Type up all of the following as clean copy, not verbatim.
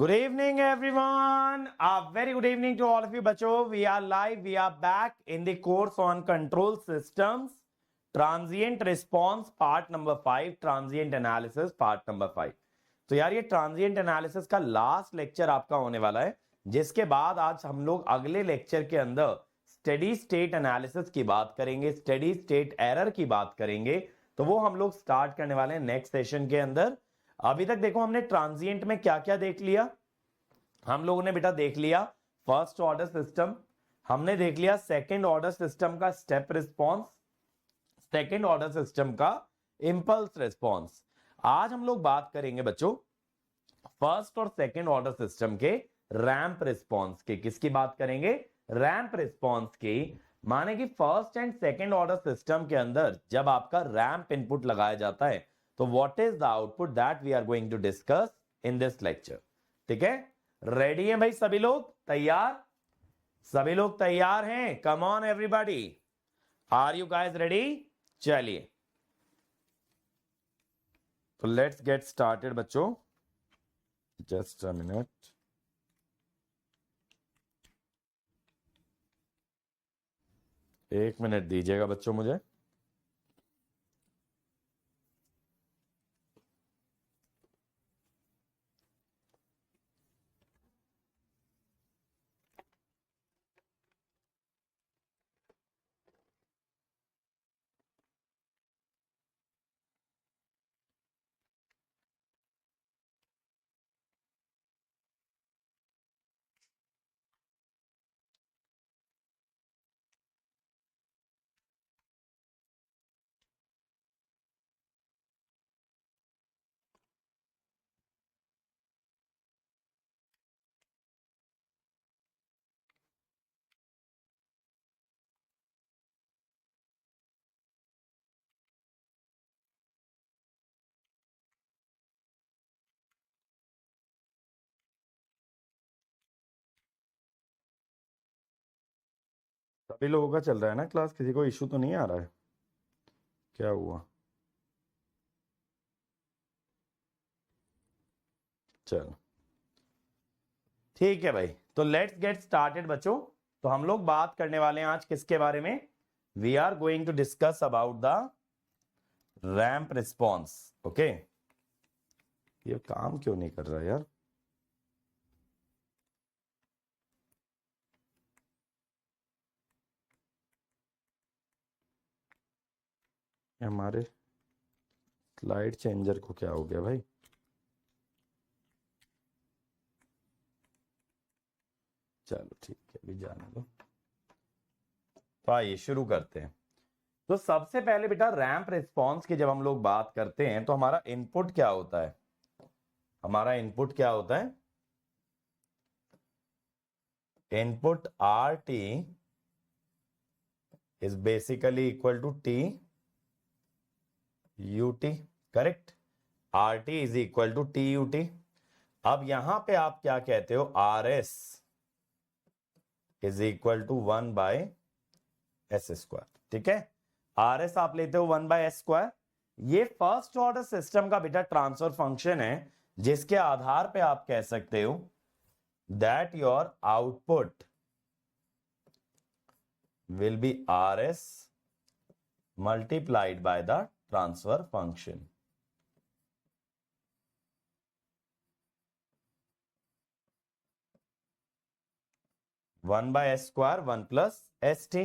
Good evening, everyone. A very good evening to all of you, बच्चों. We are live. We are back in the course on control systems, transient response, part number 5, transient analysis, part number 5. तो यार ये transient analysis का last lecture आपका होने वाला है, जिसके बाद आज हम लोग अगले लेक्चर के अंदर स्टेडी स्टेट एनालिसिस की बात करेंगे, स्टेडी स्टेट एरर की बात करेंगे. तो वो हम लोग स्टार्ट करने वाले हैं नेक्स्ट सेशन के अंदर. अभी तक देखो हमने ट्रांजिएंट में क्या क्या देख लिया. हम लोगों ने बेटा देख लिया फर्स्ट ऑर्डर सिस्टम, हमने देख लिया सेकंड ऑर्डर सिस्टम का step response, second order system का इंपल्स रिस्पांस. आज हम लोग बात करेंगे बच्चों फर्स्ट और सेकंड ऑर्डर सिस्टम के रैंप रिस्पांस के. किसकी बात करेंगे? रैंप रिस्पांस की. माने कि first and second order system के अंदर जब आपका रैंप इनपुट लगाया जाता है तो what is the output that we are going to discuss in this lecture. ठीक है, रेडी है भाई? सभी लोग तैयार? सभी लोग तैयार हैं? Come on everybody, are you guys ready? चलिए तो लेट्स गेट स्टार्टेड बच्चों. Just a minute. एक मिनट दीजिएगा बच्चों मुझे. सभी लोगों का चल रहा है ना क्लास? किसी को इशू तो नहीं आ रहा है? क्या हुआ? चलो ठीक है भाई. तो लेट्स गेट स्टार्टेड बच्चों. तो हम लोग बात करने वाले हैं आज किसके बारे में? We are going to discuss about the ramp response. Okay, ये काम क्यों नहीं कर रहा यार? हमारे स्लाइड चेंजर को क्या हो गया भाई? चलो ठीक है, अभी जाने दो. तो आइए शुरू करते हैं. तो सबसे पहले बेटा रैंप रिस्पॉन्स की जब हम लोग बात करते हैं तो हमारा इनपुट क्या होता है? हमारा इनपुट क्या होता है? Input R T is basically equal to T U T. Correct? R T is equal to T U T. अब यहां पे आप क्या कहते हो? R S is equal to 1 by S square. ठीक है, आर एस आप लेते हो 1 बाय एस स्क्वायर. ये फर्स्ट ऑर्डर सिस्टम का बेटा ट्रांसफर फंक्शन है, जिसके आधार पे आप कह सकते हो that your output will be R S multiplied by the transfer function. One by S square 1 plus S T.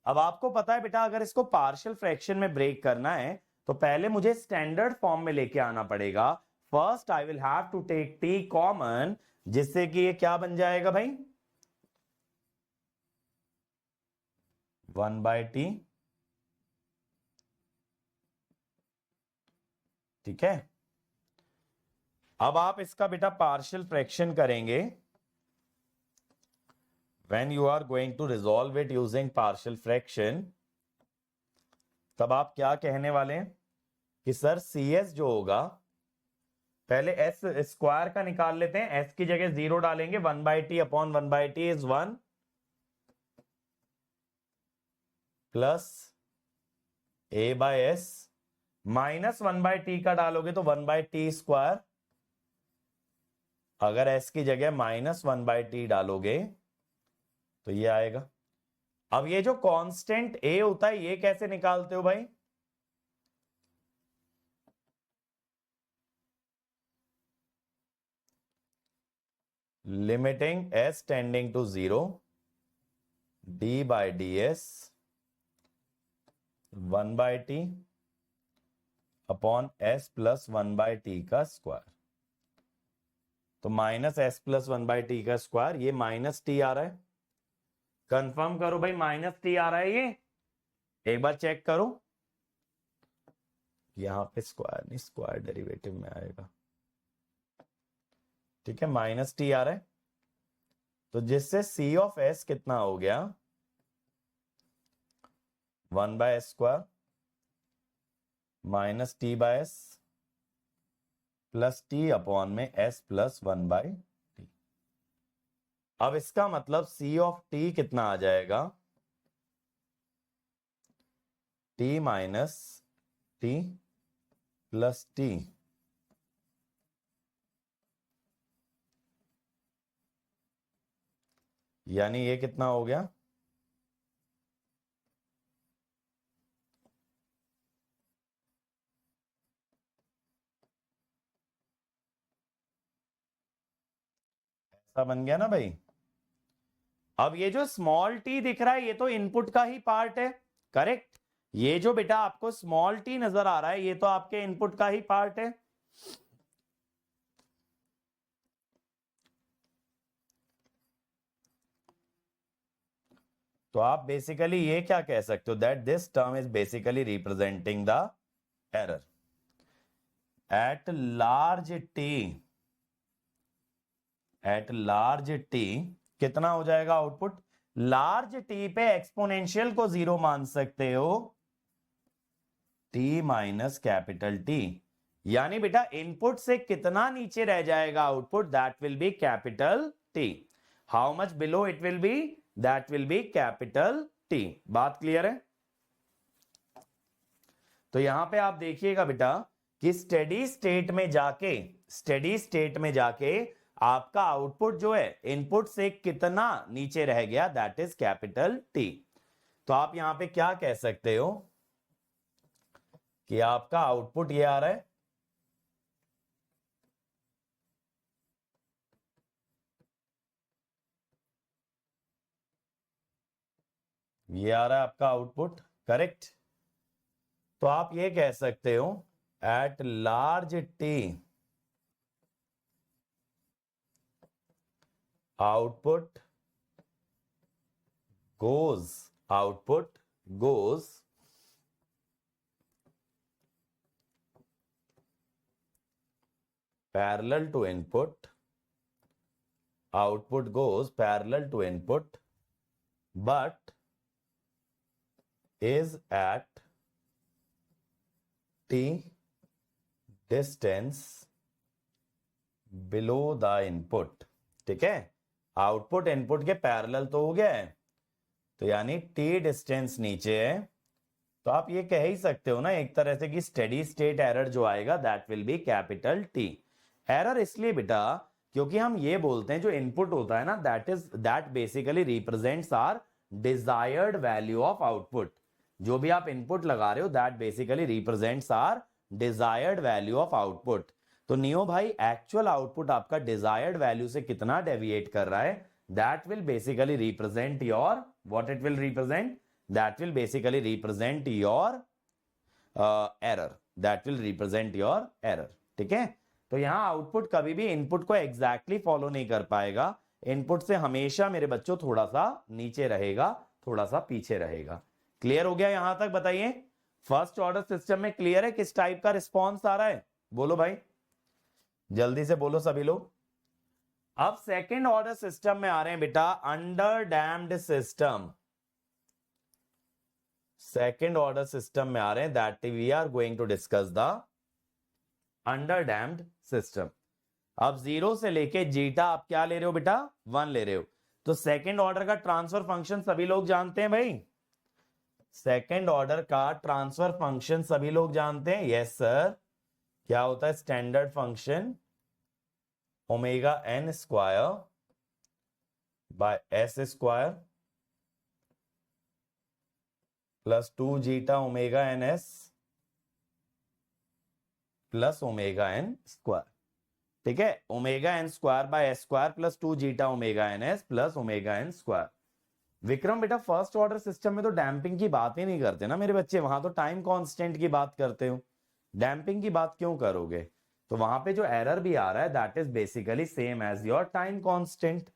अब आपको पता है बेटा अगर इसको पार्शियल फ्रैक्शन में ब्रेक करना है तो पहले मुझे स्टैंडर्ड फॉर्म में लेके आना पड़ेगा. First I will have to take T common, जिससे कि ये क्या बन जाएगा भाई? 1 बाय टी. ठीक है, अब आप इसका बेटा पार्शियल फ्रैक्शन करेंगे. When you are going to resolve it using partial fraction, तब आप क्या कहने वाले हैं कि सर CS जो होगा, पहले एस स्क्वायर का निकाल लेते हैं. एस की जगह 0 डालेंगे. 1 by T upon 1 by T is 1 plus A by S minus 1 by T का डालोगे तो 1 बाई टी स्क्वायर अगर s की जगह -1/t डालोगे तो ये आएगा। अब ये जो कांस्टेंट a होता है ये कैसे निकालते हो भाई? Limiting s tending to 0 d/ds 1/t upon s plus 1/t का स्क्वायर। तो -s+1/t का स्क्वायर, ये -t आ रहा है। कंफर्म करो भाई, -t आ रहा है ये, एक बार चेक करो। यहां पे स्क्वायर नहीं, स्क्वायर डेरिवेटिव में आएगा। ठीक है, -t आ रहा है, तो जिससे c ऑफ s कितना हो गया? 1/s² -t/s plus t upon में s प्लस 1/t। अब इसका मतलब c ऑफ t कितना आ जाएगा? t minus t plus t। यानी ये कितना हो गया? ऐसा बन गया ना भाई। अब ये जो स्मॉल t दिख रहा है ये तो इनपुट का ही पार्ट है, करेक्ट? ये जो बेटा आपको स्मॉल t नजर आ रहा है ये तो आपके इनपुट का ही पार्ट है। तो आप बेसिकली ये क्या कह सकते हो? That this term is basically representing the error at large t। At large t कितना हो जाएगा आउटपुट? लार्ज t पे एक्सपोनेंशियल को 0 मान सकते हो, t माइनस कैपिटल T। यानी बेटा इनपुट से कितना नीचे रह जाएगा output? That will B capital T। How much below it will B? That will B capital T। बात क्लियर है? तो यहां पे आप देखिएगा बेटा कि स्टेडी स्टेट में जाके आपका आउटपुट जो है इनपुट से कितना नीचे रह गया, दैट इज कैपिटल T। तो आप यहां पे क्या कह सकते हो कि आपका आउटपुट ये आ रहा है, ये आ रहा है आपका आउटपुट, करेक्ट? तो आप ये कह सकते हो at large t output goes parallel to input, output goes parallel to input but is at t distance below the input। ठीक है, आउटपुट इनपुट के पैरेलल तो हो गया है, तो यानी t डिस्टेंस नीचे है। तो आप ये कह ही सकते हो ना एक तरह से कि स्टेडी स्टेट एरर जो आएगा that will B capital T। Error इसलिए बेटा क्योंकि हम ये बोलते हैं जो इनपुट होता है ना that basically represents our desired value of output. जो भी आप इनपुट लगा रहे हो that basically represents our desired value of output. तो नियो भाई एक्चुअल आउटपुट आपका डिजायर्ड वैल्यू से कितना डेविएट कर रहा है, that will basically represent your what it will represent, that will basically represent your error, that will represent your error. ठीक है, तो यहां आउटपुट कभी भी इनपुट को एग्जैक्टली फॉलो नहीं कर पाएगा, इनपुट से हमेशा मेरे बच्चों थोड़ा सा नीचे रहेगा, थोड़ा सा पीछे रहेगा। क्लियर हो गया यहां तक? बताइए फर्स्ट ऑर्डर सिस्टम में क्लियर है किस टाइप का रिस्पॉन्स आ रहा है? बोलो भाई, जल्दी से बोलो सभी लोग। अब सेकेंड ऑर्डर सिस्टम में आ रहे हैं बेटा under damped system. Second order system में आ रहे हैं that we are going to discuss the under damped system. अब 0 से लेके जीटा आप क्या ले रहे हो बेटा? 1 ले रहे हो। तो सेकेंड ऑर्डर का ट्रांसफर फंक्शन सभी लोग जानते हैं भाई? सेकेंड ऑर्डर का ट्रांसफर फंक्शन सभी लोग जानते हैं? Yes sir. क्या होता है? Standard function omega N square by S square plus 2 zeta omega N S plus omega N square. ठीक है, omega N square by S square plus 2 zeta omega N S plus omega N square. Vikram बेटा first order system में तो damping की बात ही नहीं करते ना मेरे बच्चे, वहां तो टाइम कांस्टेंट की बात करते हो, डैम्पिंग की बात क्यों करोगे? तो वहां पे जो एरर भी आ रहा है that is basically same as your time constant.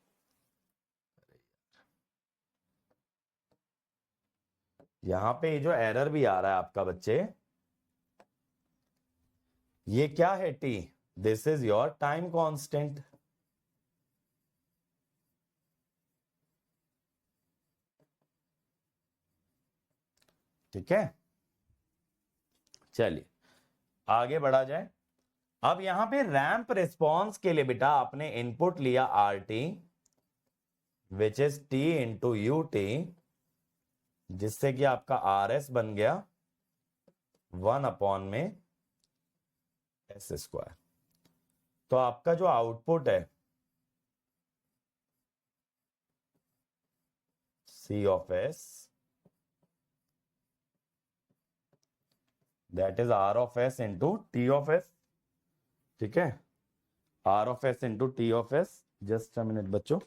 यहां पे जो एरर भी आ रहा है आपका बच्चे, ये क्या है? T, this is your time constant. ठीक है, चलिए आगे बढ़ा जाए। अब यहां पे रैंप रिस्पॉन्स के लिए बेटा आपने इनपुट लिया R T which is T into U T, जिससे कि आपका आर एस बन गया 1 में एस स्क्वायर। तो आपका जो आउटपुट है C of S that is R of S into T of S. ठीक है, R of S into T of S. Just a minute बच्चों,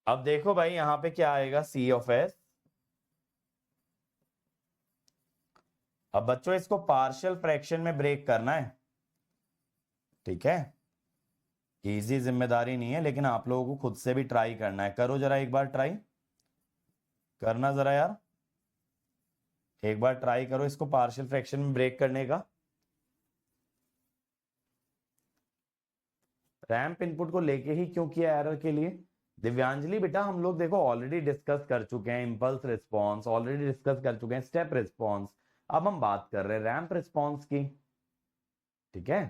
अब देखो भाई यहां पे क्या आएगा, सी ऑफ एस। अब बच्चों इसको पार्शियल फ्रैक्शन में ब्रेक करना है। ठीक है, इजी जिम्मेदारी नहीं है, लेकिन आप लोगों को खुद से भी ट्राई करना है। करो जरा एक बार ट्राई करना जरा यार, एक बार ट्राई करो इसको पार्शियल फ्रैक्शन में ब्रेक करने का। रैंप इनपुट को लेके ही क्यों किया एरर के लिए? दिव्यांजलि बेटा हम लोग देखो ऑलरेडी डिस्कस कर चुके हैं इंपल्स रिस्पॉन्स, ऑलरेडी डिस्कस कर चुके हैं स्टेप रिस्पॉन्स। अब हम बात कर रहे हैं रैंप रिस्पॉन्स की। ठीक है,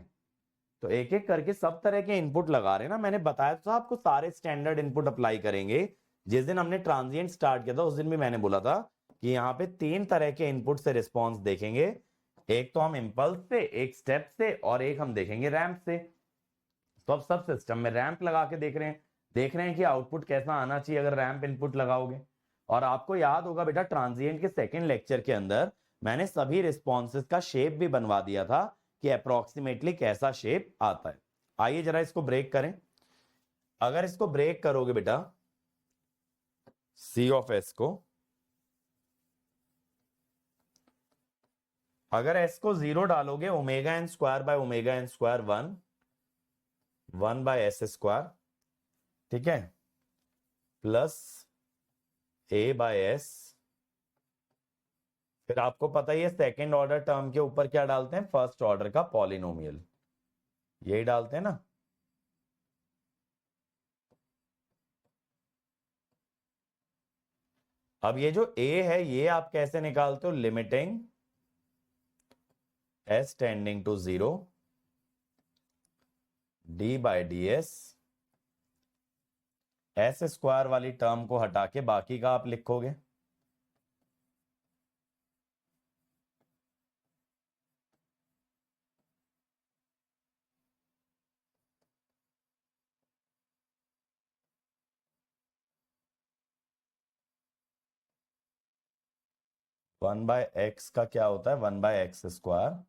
तो एक एक करके सब तरह के इनपुट लगा रहे हैं ना। मैंने बताया था आपको सारे स्टैंडर्ड इनपुट अप्लाई करेंगे। जिस दिन हमने ट्रांजिएंट स्टार्ट किया था उस दिन भी मैंने बोला था कि यहाँ पे 3 तरह के इनपुट से रिस्पॉन्स देखेंगे। एक तो हम इंपल्स से, एक स्टेप से, और एक हम देखेंगे रैंप से। तो अब सब सिस्टम में रैंप लगा के देख रहे हैं कि आउटपुट कैसा आना चाहिए अगर रैंप इनपुट लगाओगे। और आपको याद होगा बेटा ट्रांजिएंट के सेकंड लेक्चर के अंदर मैंने सभी रिस्पॉन्सेज का शेप भी बनवा दिया था कि अप्रोक्सीमेटली कैसा शेप आता है। आइए जरा इसको ब्रेक करें। अगर इसको ब्रेक करोगे बेटा सी ऑफ एस को, अगर एस को 0 डालोगे omega N square by omega N square 1 by S square. ठीक है, प्लस ए बाय एस। फिर आपको पता ही है सेकेंड ऑर्डर टर्म के ऊपर क्या डालते हैं, फर्स्ट ऑर्डर का पॉलिनोमियल, यही डालते हैं ना। अब ये जो a है ये आप कैसे निकालते हो, limiting s tending to 0 d by D S square वाली टर्म को हटा के बाकी का आप लिखोगे। वन बाय एक्स का क्या होता है, 1 बाय एक्स स्क्वायर।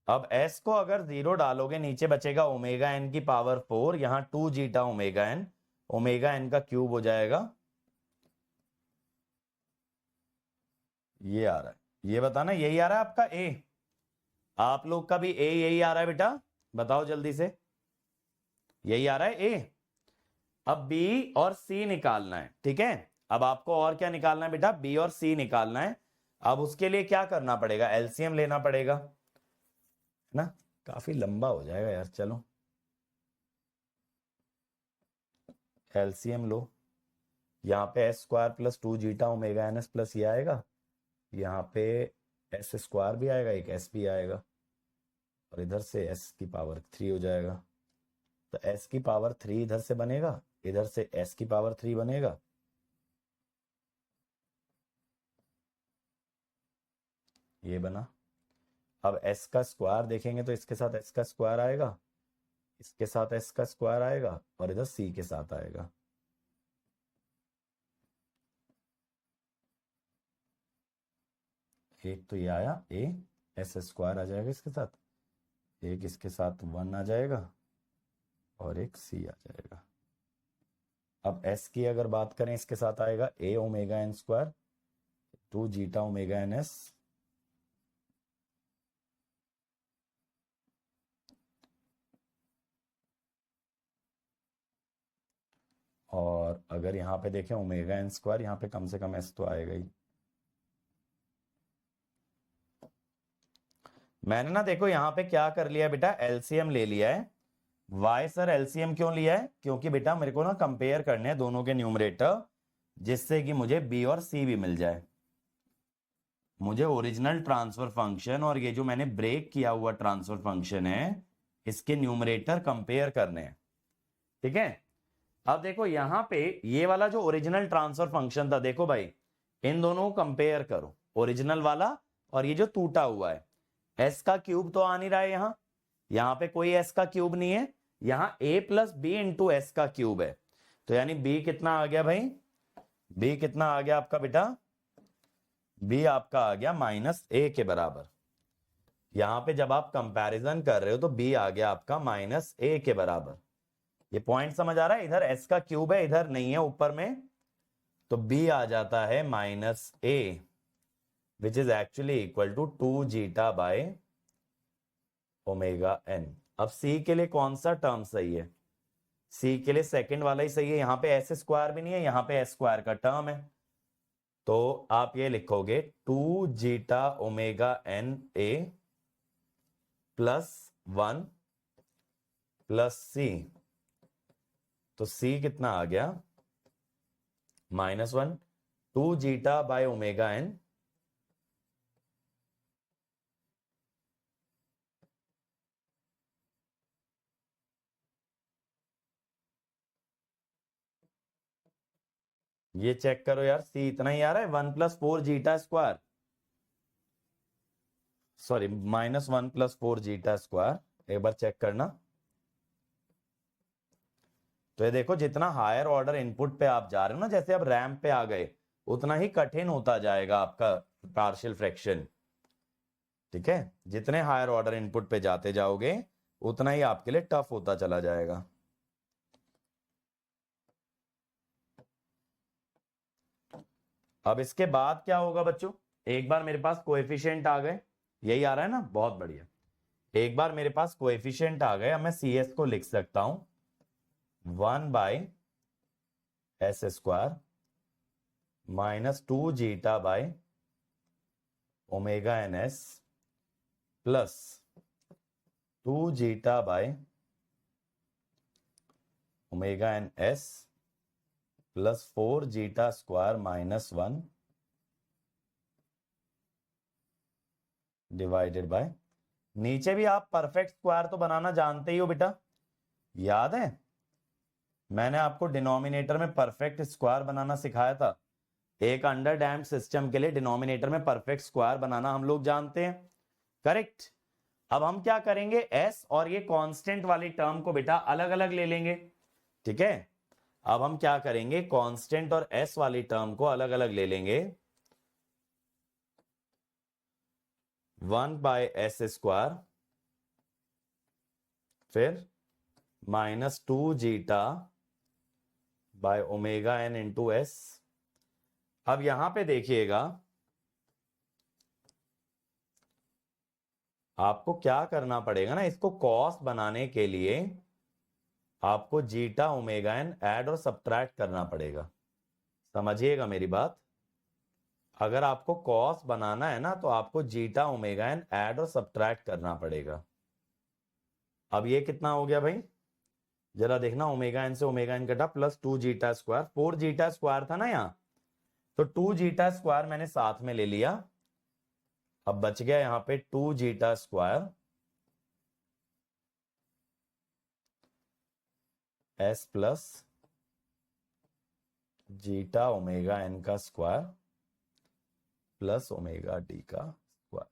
अब s को अगर 0 डालोगे नीचे बचेगा ओमेगा एन की पावर 4, यहां 2 जीटा ओमेगा एन का क्यूब हो जाएगा। ये आ रहा है, ये बताना यही आ रहा है आपका a। आप लोग का भी a यही आ रहा है बेटा, बताओ जल्दी से, यही आ रहा है a। अब b और c निकालना है। ठीक है, अब आपको और क्या निकालना है बेटा, बी और सी निकालना है। अब उसके लिए क्या करना पड़ेगा, एलसीएम लेना पड़ेगा, है ना। काफी लंबा हो जाएगा यार, चलो एलसीएम लो। यहाँ पे S square plus 2 zeta omega N S plus ये आएगा, यहाँ पे एस स्क्वायर भी आएगा, एक एस भी आएगा, और इधर से एस की पावर 3 हो जाएगा। तो एस की पावर 3 इधर से बनेगा, इधर से एस की पावर 3 बनेगा। ये बना। अब एस का स्क्वायर देखेंगे तो इसके साथ एस का स्क्वायर आएगा, इसके साथ एस का स्क्वायर आएगा, और इधर सी के साथ आएगा। एक तो ये आया ए, एस स्क्वायर आ जाएगा इसके साथ, एक इसके साथ 1 आ जाएगा, और एक सी आ जाएगा। अब एस की अगर बात करें, इसके साथ आएगा A omega N square 2 zeta omega N S, और अगर यहाँ पे देखें ओमेगा एन स्क्वायर, यहाँ पे कम से कम एस तो आएगा ही। मैंने ना देखो यहाँ पे क्या कर लिया बेटा, एलसीएम ले लिया है। वाई सर एलसीएम क्यों लिया है, क्योंकि बेटा मेरे को ना कंपेयर करने हैं दोनों के न्यूमरेटर, जिससे कि मुझे बी और सी भी मिल जाए। मुझे ओरिजिनल ट्रांसफर फंक्शन और ये जो मैंने ब्रेक किया हुआ ट्रांसफर फंक्शन है, इसके न्यूमरेटर कंपेयर करने हैं, ठीक है। अब देखो यहाँ पे ये वाला जो ओरिजिनल ट्रांसफर फंक्शन था, देखो भाई इन दोनों को कंपेयर करो, ओरिजिनल वाला और ये जो टूटा हुआ है। एस का क्यूब तो आ नहीं रहा है यहाँ पे कोई एस का क्यूब नहीं है, यहाँ ए प्लस बी इंटू एस का क्यूब है। तो यानी बी कितना आ गया भाई, बी कितना आ गया आपका बेटा, बी आपका आ गया माइनस ए के बराबर। यहां पे जब आप कंपैरिजन कर रहे हो तो बी आ गया आपका माइनस ए के बराबर। ये पॉइंट समझ आ रहा है, इधर एस का क्यूब है, इधर नहीं है ऊपर में, तो बी आ जाता है minus A, which is actually equal to 2 zeta by omega N. अब सी के लिए कौन सा टर्म सही है, सी के लिए सेकंड वाला ही सही है। यहाँ पे एस स्क्वायर भी नहीं है, यहाँ पे एस स्क्वायर का टर्म है, तो आप ये लिखोगे 2 zeta omega N A plus 1 plus सी। तो सी कितना आ गया, -1 2 जीटा बाय ओमेगा एन ये चेक करो यार, सी इतना ही आ रहा है 1 plus 4 zeta square, sorry -1 plus 4 zeta square. एक बार चेक करना। तो ये देखो जितना हायर ऑर्डर इनपुट पे आप जा रहे हो ना, जैसे अब रैंप पे आ गए, उतना ही कठिन होता जाएगा आपका पार्शियल फ्रैक्शन, ठीक है। जितने हायर ऑर्डर इनपुट पे जाते जाओगे उतना ही आपके लिए टफ होता चला जाएगा। अब इसके बाद क्या होगा बच्चों, एक बार मेरे पास कोएफिशिएंट आ गए, यही आ रहा है ना, बहुत बढ़िया। एक बार मेरे पास कोएफिशिएंट आ गए, अब मैं सी एस को लिख सकता हूं 1 by S square minus 2 zeta by omega N S plus 2 zeta by omega N S plus 4 zeta square -1 divided by, नीचे भी आप परफेक्ट स्क्वायर तो बनाना जानते ही हो बेटा, याद है मैंने आपको डिनोमिनेटर में परफेक्ट स्क्वायर बनाना सिखाया था। एक अंडर डैम्ड सिस्टम के लिए डिनोमिनेटर में परफेक्ट स्क्वायर बनाना हम लोग जानते हैं, करेक्ट। अब हम क्या करेंगे, एस और ये कांस्टेंट वाली टर्म को बेटा अलग अलग ले लेंगे, ठीक है। अब हम क्या करेंगे, कांस्टेंट और एस वाली टर्म को अलग अलग ले लेंगे। 1 बाय एस स्क्वायर फिर -2 zeta by omega N into S. अब यहां पे देखिएगा आपको क्या करना पड़ेगा ना, इसको कॉस बनाने के लिए आपको जीटा ओमेगा एन ऐड और सब्ट्रैक्ट करना पड़ेगा, समझिएगा मेरी बात, अगर आपको कॉस बनाना है ना तो आपको जीटा ओमेगा एन ऐड और सब्ट्रैक्ट करना पड़ेगा। अब ये कितना हो गया भाई, जरा देखना, ओमेगा एन से ओमेगा एन कटा plus 2 zeta square, 4 zeta square था ना यहाँ, तो 2 जीटा स्क्वायर मैंने साथ में ले लिया। अब बच गया यहाँ पे 2 zeta square S plus zeta omega N का स्क्वायर प्लस ओमेगा डी का स्क्वायर।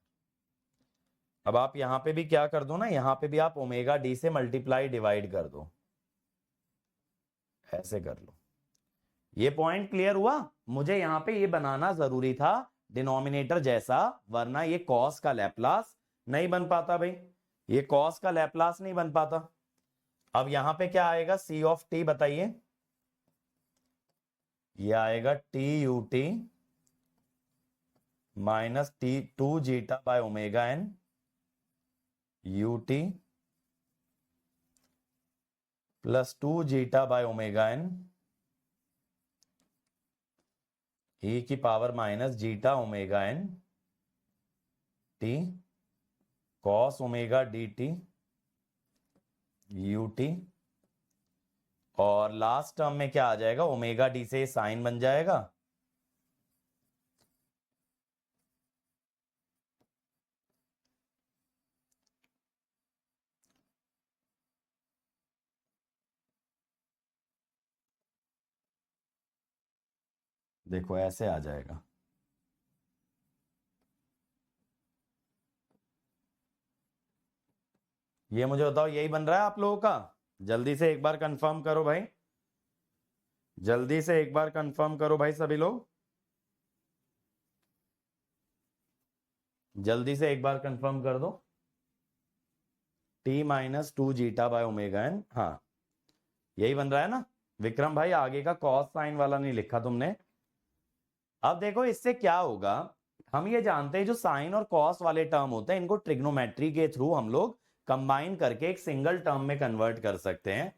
अब आप यहां पे भी क्या कर दो ना, यहां पे भी आप ओमेगा डी से मल्टीप्लाई डिवाइड कर दो, ऐसे कर लो। ये पॉइंट क्लियर हुआ? मुझे यहां पे ये बनाना जरूरी था डिनोमिनेटर जैसा, वरना ये कॉस का लैप्लास नहीं बन पाता भाई, ये कॉस का लैप्लास नहीं बन पाता। अब यहां पे क्या आएगा, सी ऑफ टी बताइए, ये आएगा T U T minus T 2 zeta by omega N U T plus 2 zeta by omega N E की power minus zeta omega N T cos omega D T U T, और last term में क्या आ जाएगा, omega D से sign बन जाएगा, देखो ऐसे आ जाएगा। ये मुझे बताओ, यही बन रहा है आप लोगों का? जल्दी से एक बार कंफर्म करो भाई, जल्दी से एक बार कंफर्म करो भाई सभी लोग, जल्दी से एक बार कंफर्म कर दो। T minus 2 zeta by omega N, हाँ यही बन रहा है ना विक्रम भाई? आगे का कॉस साइन वाला नहीं लिखा तुमने। अब देखो इससे क्या होगा, हम ये जानते हैं जो साइन और कॉस वाले टर्म होते हैं इनको ट्रिग्नोमेट्री के थ्रू हम लोग कंबाइन करके एक सिंगल टर्म में कन्वर्ट कर सकते हैं।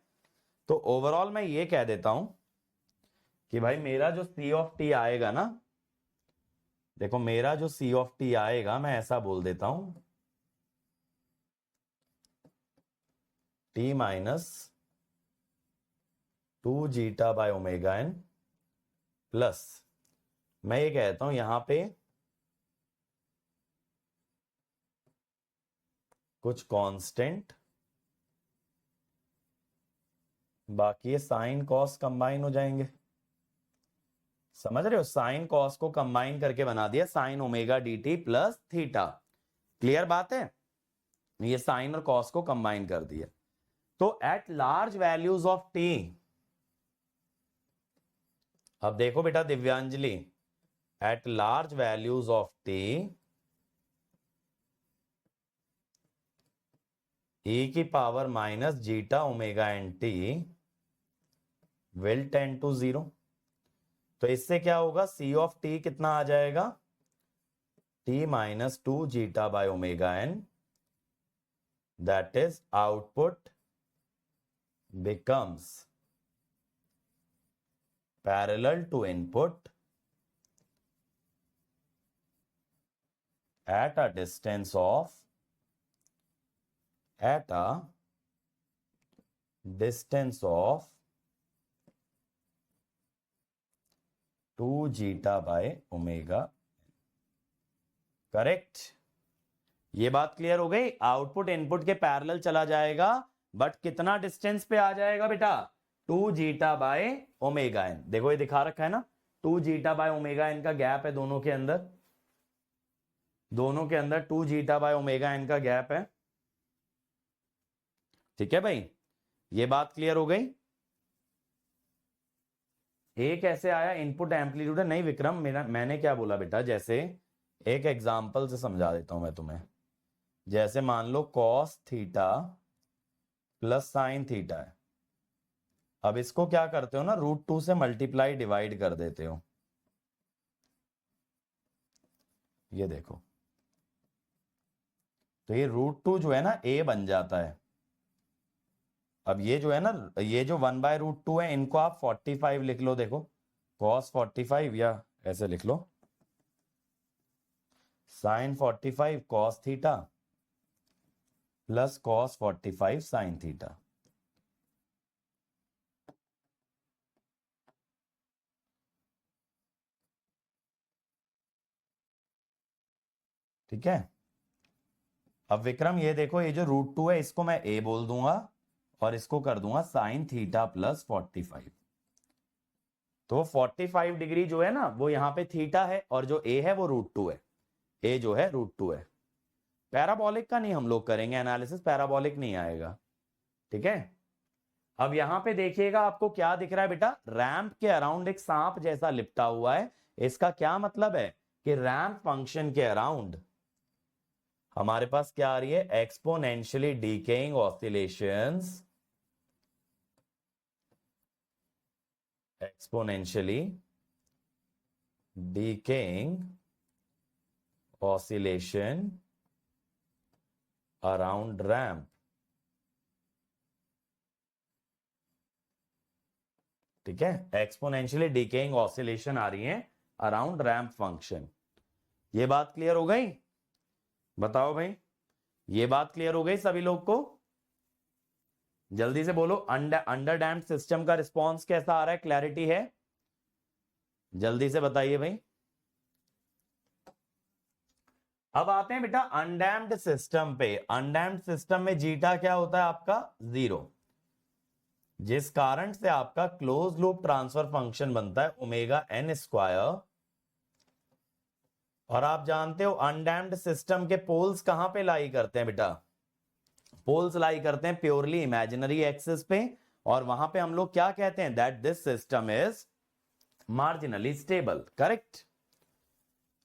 तो ओवरऑल मैं ये कह देता हूं कि भाई मेरा जो सी ऑफ टी आएगा ना, देखो मेरा जो सी ऑफ टी आएगा, मैं ऐसा बोल देता हूं T minus 2 zeta by omega N plus, मैं ये कहता हूं यहां पे कुछ कांस्टेंट, बाकी ये साइन कॉस कंबाइन हो जाएंगे। समझ रहे हो, साइन कॉस को कंबाइन करके बना दिया sine omega D T plus theta. Clear बात है, ये साइन और कॉस को कंबाइन कर दिया। तो at large values of T, अब देखो बेटा Divyanjali, at large values of T E की power minus zeta omega N T will tend to 0। तो इससे क्या होगा, सी ऑफ टी कितना आ जाएगा, T minus 2 zeta by omega N, that is output becomes parallel to input at a distance of 2 zeta by omega. Correct, ये बात clear हो गई। आउटपुट इनपुट के पैरेलल चला जाएगा, बट कितना डिस्टेंस पे आ जाएगा बेटा, 2 जीटा बाय ओमेगा एन। देखो ये दिखा रखा है ना, 2 जीटा बाय ओमेगा एन का गैप है दोनों के अंदर, दोनों के अंदर 2 जीटा बाय ओमेगा एन का गैप है। ठीक है भाई, ये बात क्लियर हो गई। ए कैसे आया, इनपुट एम्पलीट्यूड है? नहीं विक्रम, मैंने क्या बोला बेटा, जैसे एक एग्जांपल से समझा देता हूं मैं तुम्हें। जैसे मान लो cos theta plus sine theta है, अब इसको क्या करते हो ना, √2 से मल्टीप्लाई डिवाइड कर देते हो। ये देखो, तो ये √2 जो है ना ए बन जाता है। अब ये जो है ना, ये जो 1/√2 है, इनको आप 45 लिख लो। देखो cos 45 या ऐसे लिख लो sin 45 cos theta plus cos 45 sin theta. ठीक है। अब विक्रम ये देखो, ये जो √2 है इसको मैं a बोल दूंगा और इसको कर दूंगा sin थीटा प्लस 45। तो 45 डिग्री जो है ना वो यहां पे थीटा है और जो a है वो √2 है। a जो है √2 है। पैराबोलिक का नहीं हम लोग करेंगे एनालिसिस, पैराबोलिक नहीं आएगा। ठीक है। अब यहां पे देखिएगा आपको क्या दिख रहा है बेटा, रैंप के अराउंड एक सांप जैसा लिपटा हुआ है। इसका क्या मतलब है कि रैंप फंक्शन के अराउंड हमारे पास क्या आ रही है, exponentially decaying oscillations, exponentially decaying oscillation around ramp. ठीक है, एक्सपोनेंशियली डीकेइंग ऑसिलेशन आ रही है अराउंड रैंप फंक्शन। ये बात क्लियर हो गई? बताओ भाई, ये बात क्लियर हो गई सभी लोग को? जल्दी से बोलो, अंडर डैम्प्ड सिस्टम का रिस्पांस कैसा आ रहा है, क्लैरिटी है? जल्दी से बताइए भाई। अब आते हैं बेटा अनडैम्प्ड सिस्टम पे। अनडैम्प्ड सिस्टम में जीटा क्या होता है आपका, 0, जिस कारण से आपका क्लोज लूप ट्रांसफर फंक्शन बनता है ओमेगा एन स्क्वायर। और आप जानते हो अनडैम्प्ड सिस्टम के पोल्स कहां पे लाई करते हैं बेटा, पोल्स लाई करते हैं प्योरली इमेजिनरी एक्सिस पे। और वहां पे हम लोग क्या कहते हैं, that this system is marginally stable. Correct.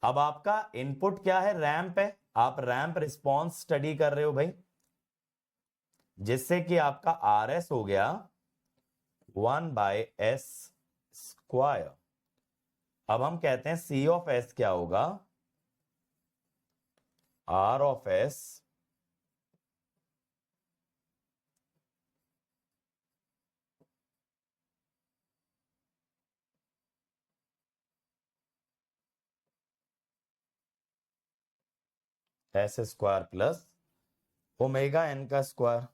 अब आपका इनपुट क्या है, रैंप है। आप रैंप रिस्पॉन्स स्टडी कर रहे हो भाई, जिससे कि आपका आर एस हो गया 1/s²। अब हम कहते हैं सी ऑफ एस क्या होगा, R of S s² plus omega N का स्क्वायर।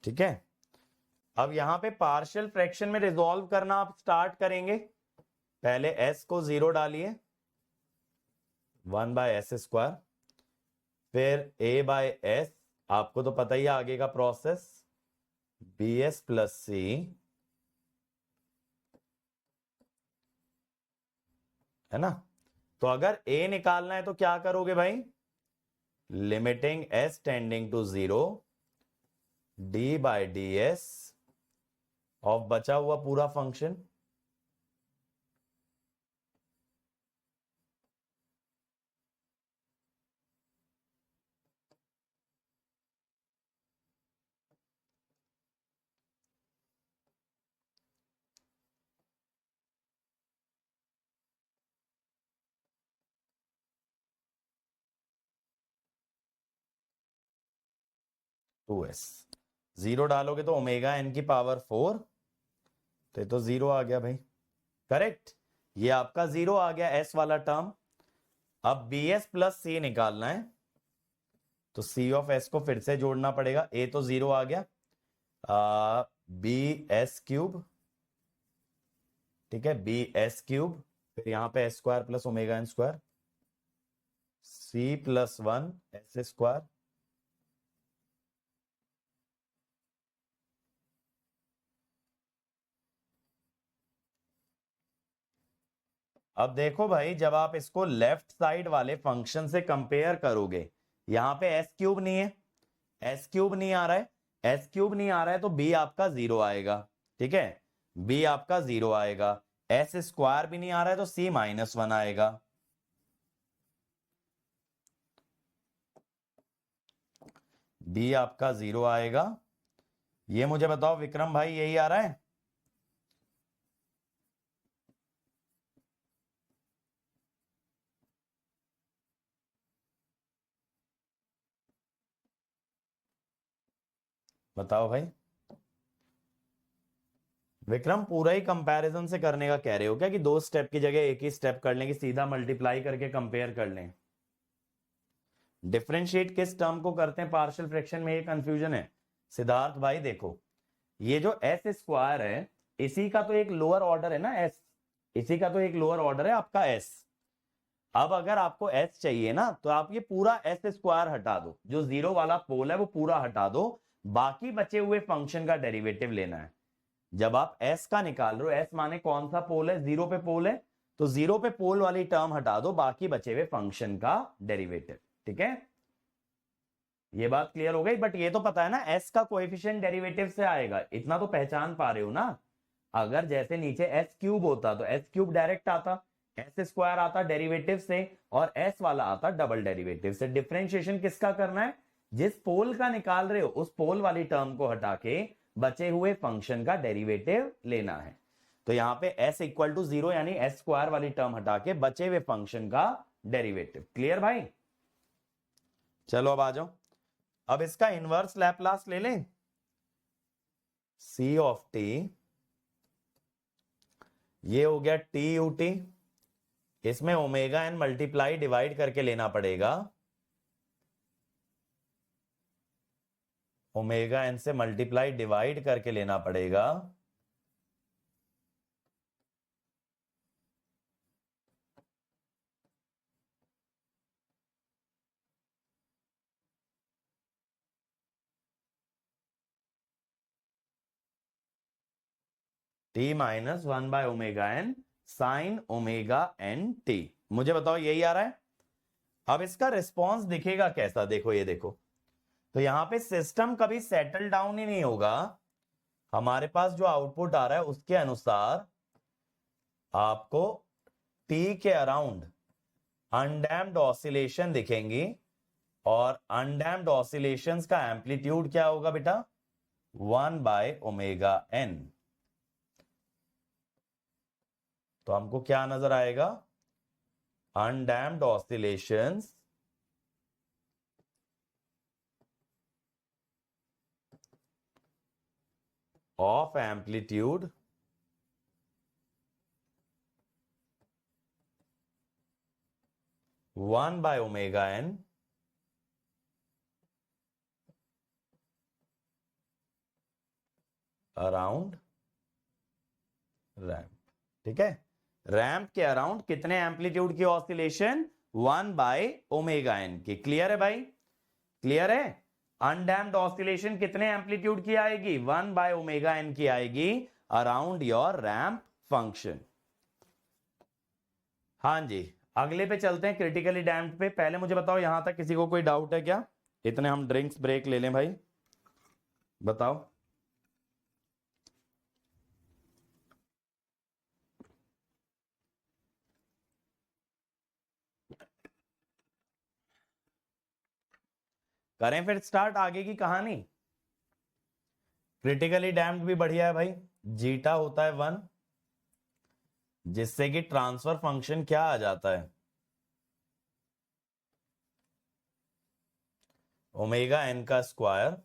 ठीक है। अब यहां पे पार्शियल फ्रैक्शन में रिजॉल्व करना आप स्टार्ट करेंगे। पहले s को 0 डालिए, 1/s²। फिर a/s, आपको तो पता ही है आगे का प्रोसेस, bs प्लस c। है ना? तो अगर a निकालना है तो क्या करोगे भाई, limiting s tending to 0, d/ds of बचा हुआ पूरा फंक्शन। टू एस, 0 डालोगे तो ओमेगा एन की पावर 4, तो 0 आ गया भाई। करेक्ट। ये आपका 0 आ गया एस वाला टर्म। अब बी एस प्लस सी निकालना है, तो सी ऑफ एस को फिर से जोड़ना पड़ेगा। ए तो 0 आ गया, bs³। ठीक है, bs³। फिर यहां पे s² plus omega n², c+1 s²। अब देखो भाई, जब आप इसको लेफ्ट साइड वाले फंक्शन से कंपेयर करोगे, यहां पे s³ नहीं है, s³ नहीं आ रहा है, s³ नहीं आ रहा है, तो b आपका 0 आएगा। ठीक है, b आपका 0 आएगा। s² भी नहीं आ रहा है तो c-1 आएगा। b आपका 0 आएगा। ये मुझे बताओ विक्रम भाई, यही आ रहा है? बताओ भाई। विक्रम पूरा ही कंपैरिजन से करने का कह रहे हो क्या कि 2 स्टेप की जगह एक ही स्टेप कर लें कि सीधा मल्टीप्लाई करके कंपेयर कर लें? डिफरेंशिएट किस टर्म को करते हैं पार्शियल फ्रैक्शन में, ये कंफ्यूजन है। सिद्धार्थ भाई देखो, ये जो एस स्क्वायर है इसी का तो एक लोअर ऑर्डर है ना एस, इसी का तो एक लोअर ऑर्डर है आपका एस। अब अगर आपको एस चाहिए ना तो आप ये पूरा एस स्क्वायर हटा दो, जो जीरो वाला पोल है वो पूरा हटा दो, बाकी बचे हुए फंक्शन का डेरिवेटिव लेना है। जब आप एस का निकाल रहे हो, एस माने कौन सा पोल है, जीरो पे पोल है, तो जीरो पे पोल वाली टर्म हटा दो, बाकी बचे हुए फंक्शन का डेरिवेटिव। ठीक है, ये बात क्लियर हो गई। बट ये तो पता है ना एस का कोएफिशिएंट डेरिवेटिव से आएगा, इतना तो पहचान पा रहे हो ना। अगर जैसे नीचे एस क्यूब होता तो एस क्यूब डायरेक्ट आता, एस स्क्वायर आता डेरिवेटिव से, और एस वाला आता डबल डेरिवेटिव से। डिफरेंशिएशन किसका करना है, जिस पोल का निकाल रहे हो उस पोल वाली टर्म को हटा के बचे हुए फंक्शन का डेरिवेटिव लेना है। तो यहां पे s इक्वल टू 0 यानी एस स्क्वायर वाली टर्म हटा के बचे हुए फंक्शन का डेरिवेटिव। क्लियर भाई? चलो अब आ जाओ, अब इसका इनवर्स लैप्लास ले लें। c ऑफ t, ये हो गया t u t, इसमें ओमेगा एन मल्टीप्लाई डिवाइड करके लेना पड़ेगा, ओमेगा एन से मल्टीप्लाई डिवाइड करके लेना पड़ेगा। t minus 1 by omega N sine omega N T. मुझे बताओ यही आ रहा है? अब इसका रिस्पॉन्स दिखेगा कैसा, देखो ये देखो, तो यहां पे सिस्टम कभी सेटल डाउन ही नहीं होगा। हमारे पास जो आउटपुट आ रहा है उसके अनुसार आपको t के अराउंड अनडैम्प्ड ऑसिलेशन दिखेंगी, और अनडैम्प्ड ऑसिलेशंस का एम्पलीट्यूड क्या होगा बेटा, 1 बाय ओमेगा एन। तो हमको क्या नजर आएगा, undamped oscillations of amplitude one by omega N around ramp. ठीक है, रैम्प के अराउंड कितने एम्पलीट्यूड की ऑसिलेशन, 1 बाय ओमेगा एन की। क्लियर है भाई? क्लियर है? अनडैम्प्ड ऑसिलेशन कितने एम्पलीट्यूड की आएगी, 1 बाय ओमेगा एन की आएगी अराउंड योर रैम्प फंक्शन। हाँ जी, अगले पे चलते हैं, क्रिटिकली डैम्प्ड पे। पहले मुझे बताओ यहां तक किसी को कोई डाउट है क्या? इतने हम ड्रिंक्स ब्रेक ले लें भाई, बताओ। करें फिर स्टार्ट आगे की कहानी। क्रिटिकली डैम्प्ड भी बढ़िया है भाई, जीटा होता है 1, जिससे कि ट्रांसफर फंक्शन क्या आ जाता है, ओमेगा एन का स्क्वायर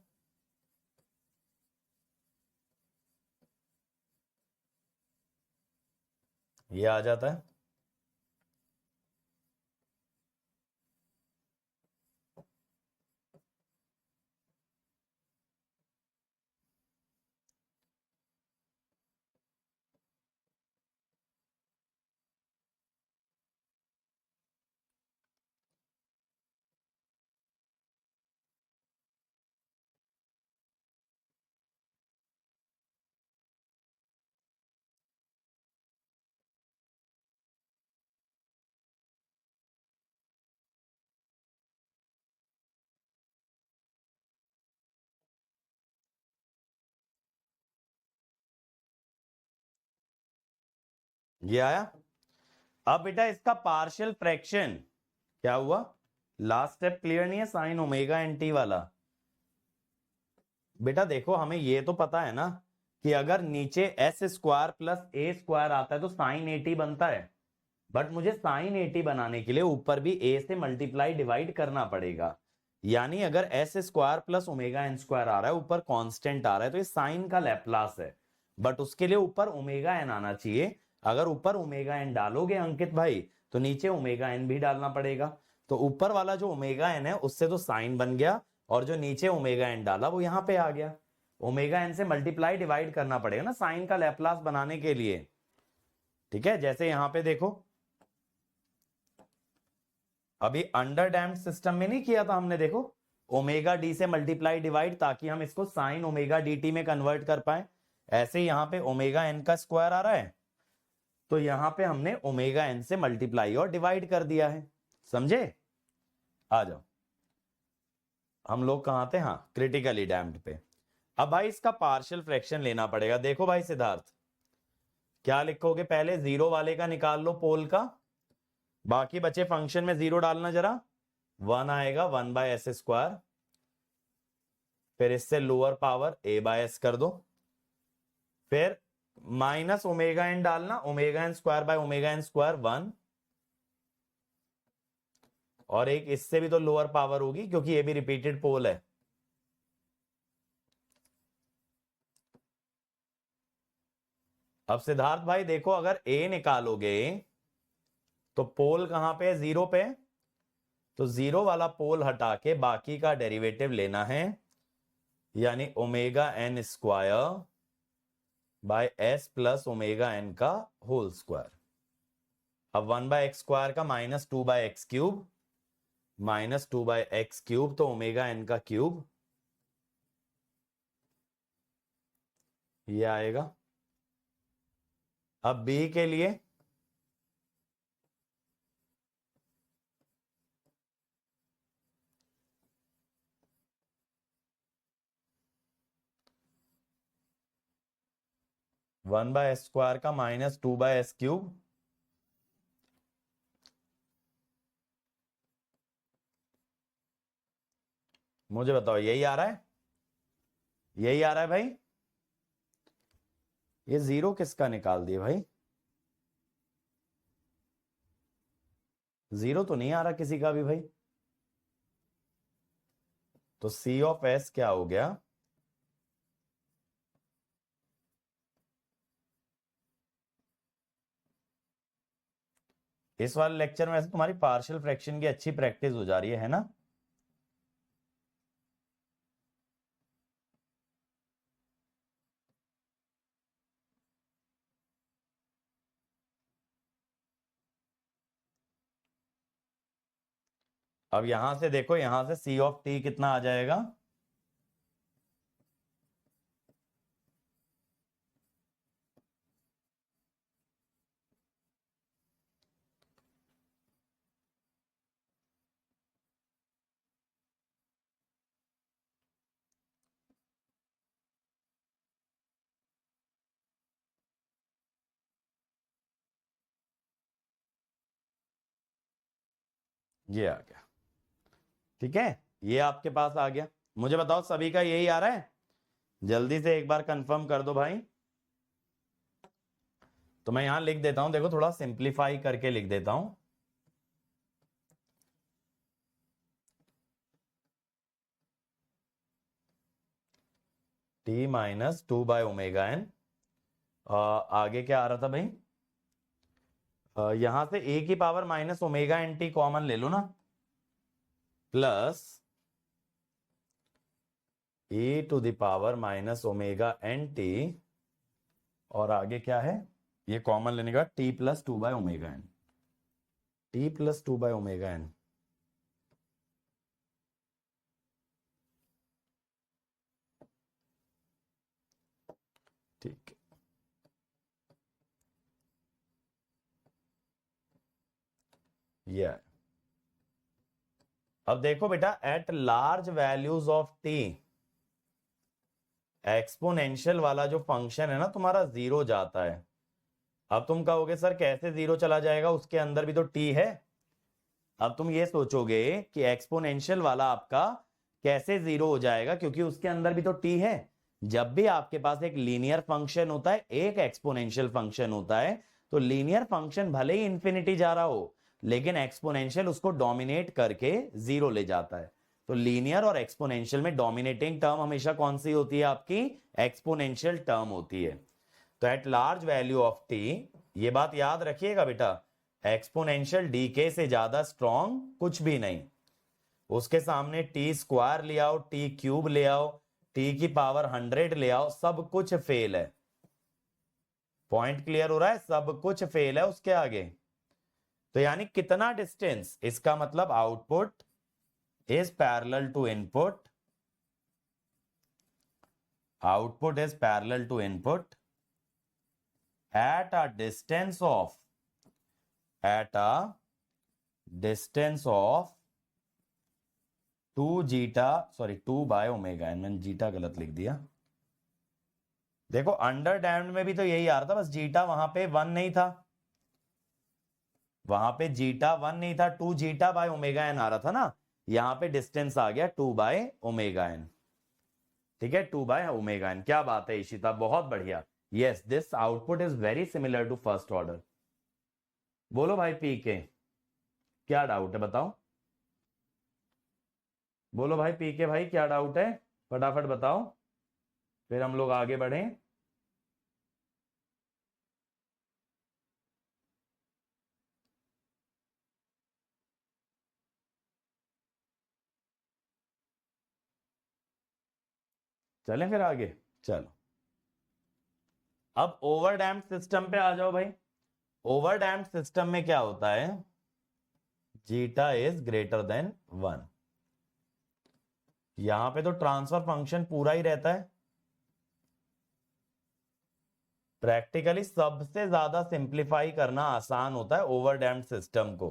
ये आ जाता है। ये आया। अब बेटा इसका पार्शियल फ्रैक्शन क्या हुआ, लास्ट स्टेप क्लियर नहीं है, साइन ओमेगा एन टी वाला। बेटा देखो हमें ये तो पता है ना कि अगर नीचे एस स्क्वायर प्लस ए स्क्वायर आता है तो साइन ए टी बनता है, बट मुझे साइन ए टी बनाने के लिए ऊपर भी ए से मल्टीप्लाई डिवाइड करना पड़ेगा। यानी अगर S square plus omega N square आ रहा है, ऊपर कांस्टेंट आ रहा है, तो ये साइन का लैप्लास है, बट उसके लिए ऊपर ओमेगा एन आना चाहिए। अगर ऊपर ओमेगा एन डालोगे अंकित भाई तो नीचे ओमेगा एन भी डालना पड़ेगा। तो ऊपर वाला जो ओमेगा एन है उससे तो साइन बन गया, और जो नीचे ओमेगा एन डाला वो यहां पे आ गया। ओमेगा एन से मल्टीप्लाई डिवाइड करना पड़ेगा ना साइन का लैप्लास बनाने के लिए। ठीक है, जैसे यहां पे देखो, अभी अंडर डैम्ड सिस्टम में नहीं किया था हमने, देखो ओमेगा डी से मल्टीप्लाई डिवाइड, ताकि हम इसको साइन ओमेगा डी टी में कन्वर्ट कर पाए। ऐसे यहां पे ओमेगा एन का स्क्वायर आ रहा है, तो यहां पे हमने ओमेगा एन से मल्टीप्लाई और डिवाइड कर दिया है। समझे? आ जाओ, हम लोग कहां थे? हाँ, क्रिटिकली डैम्ड पे। अब भाई इसका पार्शियल फ्रैक्शन लेना पड़ेगा। देखो भाई सिद्धार्थ, क्या लिखोगे? पहले जीरो वाले का निकाल लो पोल का, बाकी बचे फंक्शन में जीरो डालना जरा। 1 आएगा 1/s², फिर इससे लोअर पावर a/s कर दो, फिर माइनस ओमेगा एन डालना, omega N square by omega N square 1, और एक इससे भी तो लोअर पावर होगी क्योंकि ये भी रिपीटेड पोल है। अब सिद्धार्थ भाई देखो, अगर a निकालोगे तो पोल कहां पे है? जीरो पे। तो जीरो वाला पोल हटा के बाकी का डेरिवेटिव लेना है, यानी omega N square by S plus omega N का होल स्क्वायर। अब 1/x² का -2/x³, -2/x³ तो ओमेगा एन का क्यूब, ये आएगा। अब b के लिए 1/s² का -2/s³, मुझे बताओ यही आ रहा है? यही आ रहा है भाई? ये जीरो किसका निकाल दिए भाई? जीरो तो नहीं आ रहा किसी का भी भाई। तो C ऑफ S क्या हो गया? इस वाले लेक्चर में वैसे तुम्हारी पार्शियल फ्रैक्शन की अच्छी प्रैक्टिस हो जा रही है ना? अब यहां से देखो, यहां से C ऑफ T कितना आ जाएगा? ये आ गया। ठीक है, ये आपके पास आ गया। मुझे बताओ सभी का यही आ रहा है? जल्दी से एक बार कंफर्म कर दो भाई। तो मैं यहां लिख देता हूं, देखो थोड़ा सिंप्लीफाई करके लिख देता हूं। T -2/ω_n। आगे क्या आ रहा था भाई? यहां से a की पावर -ω_nt कॉमन ले लो ना, plus e to the power -ω_nt, और आगे क्या है? ये कॉमन लेने का t + 2/ω_n, t + 2/ω_n। ठीक है, ये है। अब देखो बेटा, eight large values of t exponential वाला जो फंक्शन है ना तुम्हारा, जीरो जाता है। अब तुम कहोगे सर कैसे जीरो चला जाएगा, उसके अंदर भी तो t है। अब तुम ये सोचोगे कि एक्सपोनेंशियल वाला आपका कैसे जीरो हो जाएगा, क्योंकि उसके अंदर भी तो t है। जब भी आपके पास एक लीनियर फंक्शन होता है, एक एक्सपोनेंशियल फंक्शन होता है, तो लीनियर फंक्शन भले ही इंफिनिटी जा रहा हो, लेकिन एक्सपोनेंशियल उसको डोमिनेट करके जीरो ले जाता है। तो लीनियर और एक्सपोनेंशियल में डोमिनेटिंग टर्म हमेशा कौन सी होती है? आपकी एक्सपोनेंशियल टर्म होती है। तो at large value of T, ये बात याद रखिएगा बेटा, एक्सपोनेंशियल डीके से ज्यादा स्ट्रॉन्ग कुछ भी नहीं। उसके सामने टी स्क्वायर ले आओ, टी क्यूब ले आओ, टी की पावर 100 ले आओ, सब कुछ फेल है। पॉइंट क्लियर हो रहा है? सब कुछ फेल है उसके आगे। तो यानी कितना डिस्टेंस, इसका मतलब output is parallel to input, output is parallel to input at a distance of 2 zeta, sorry 2 by omega N, मैंने जीटा गलत लिख दिया। देखो अंडर डैम्ड में भी तो यही आ रहा था, बस जीटा वहां पे 1 नहीं था, वहां पे जीटा 1 नहीं था, 2 जीटा बाय ओमेगा एन आ रहा था ना। यहां पे डिस्टेंस आ गया 2 बाय ओमेगा एन। ठीक है, 2 बाय ओमेगा एन। क्या बात है इशिता, बहुत बढ़िया। Yes, this output is very similar to first order. बोलो भाई पी के, क्या डाउट है बताओ? बोलो भाई पी के, भाई क्या डाउट है? फटाफट बताओ, फिर हम लोग आगे बढ़ें। चलें फिर आगे, चलो। अब ओवरडैम्प्ड सिस्टम पे आ जाओ भाई। ओवरडैम्प्ड सिस्टम में क्या होता है? Zeta is greater than 1। यहां पे तो ट्रांसफर फंक्शन पूरा ही रहता है। प्रैक्टिकली सबसे ज्यादा सिंप्लीफाई करना आसान होता है ओवरडैम्प्ड सिस्टम को,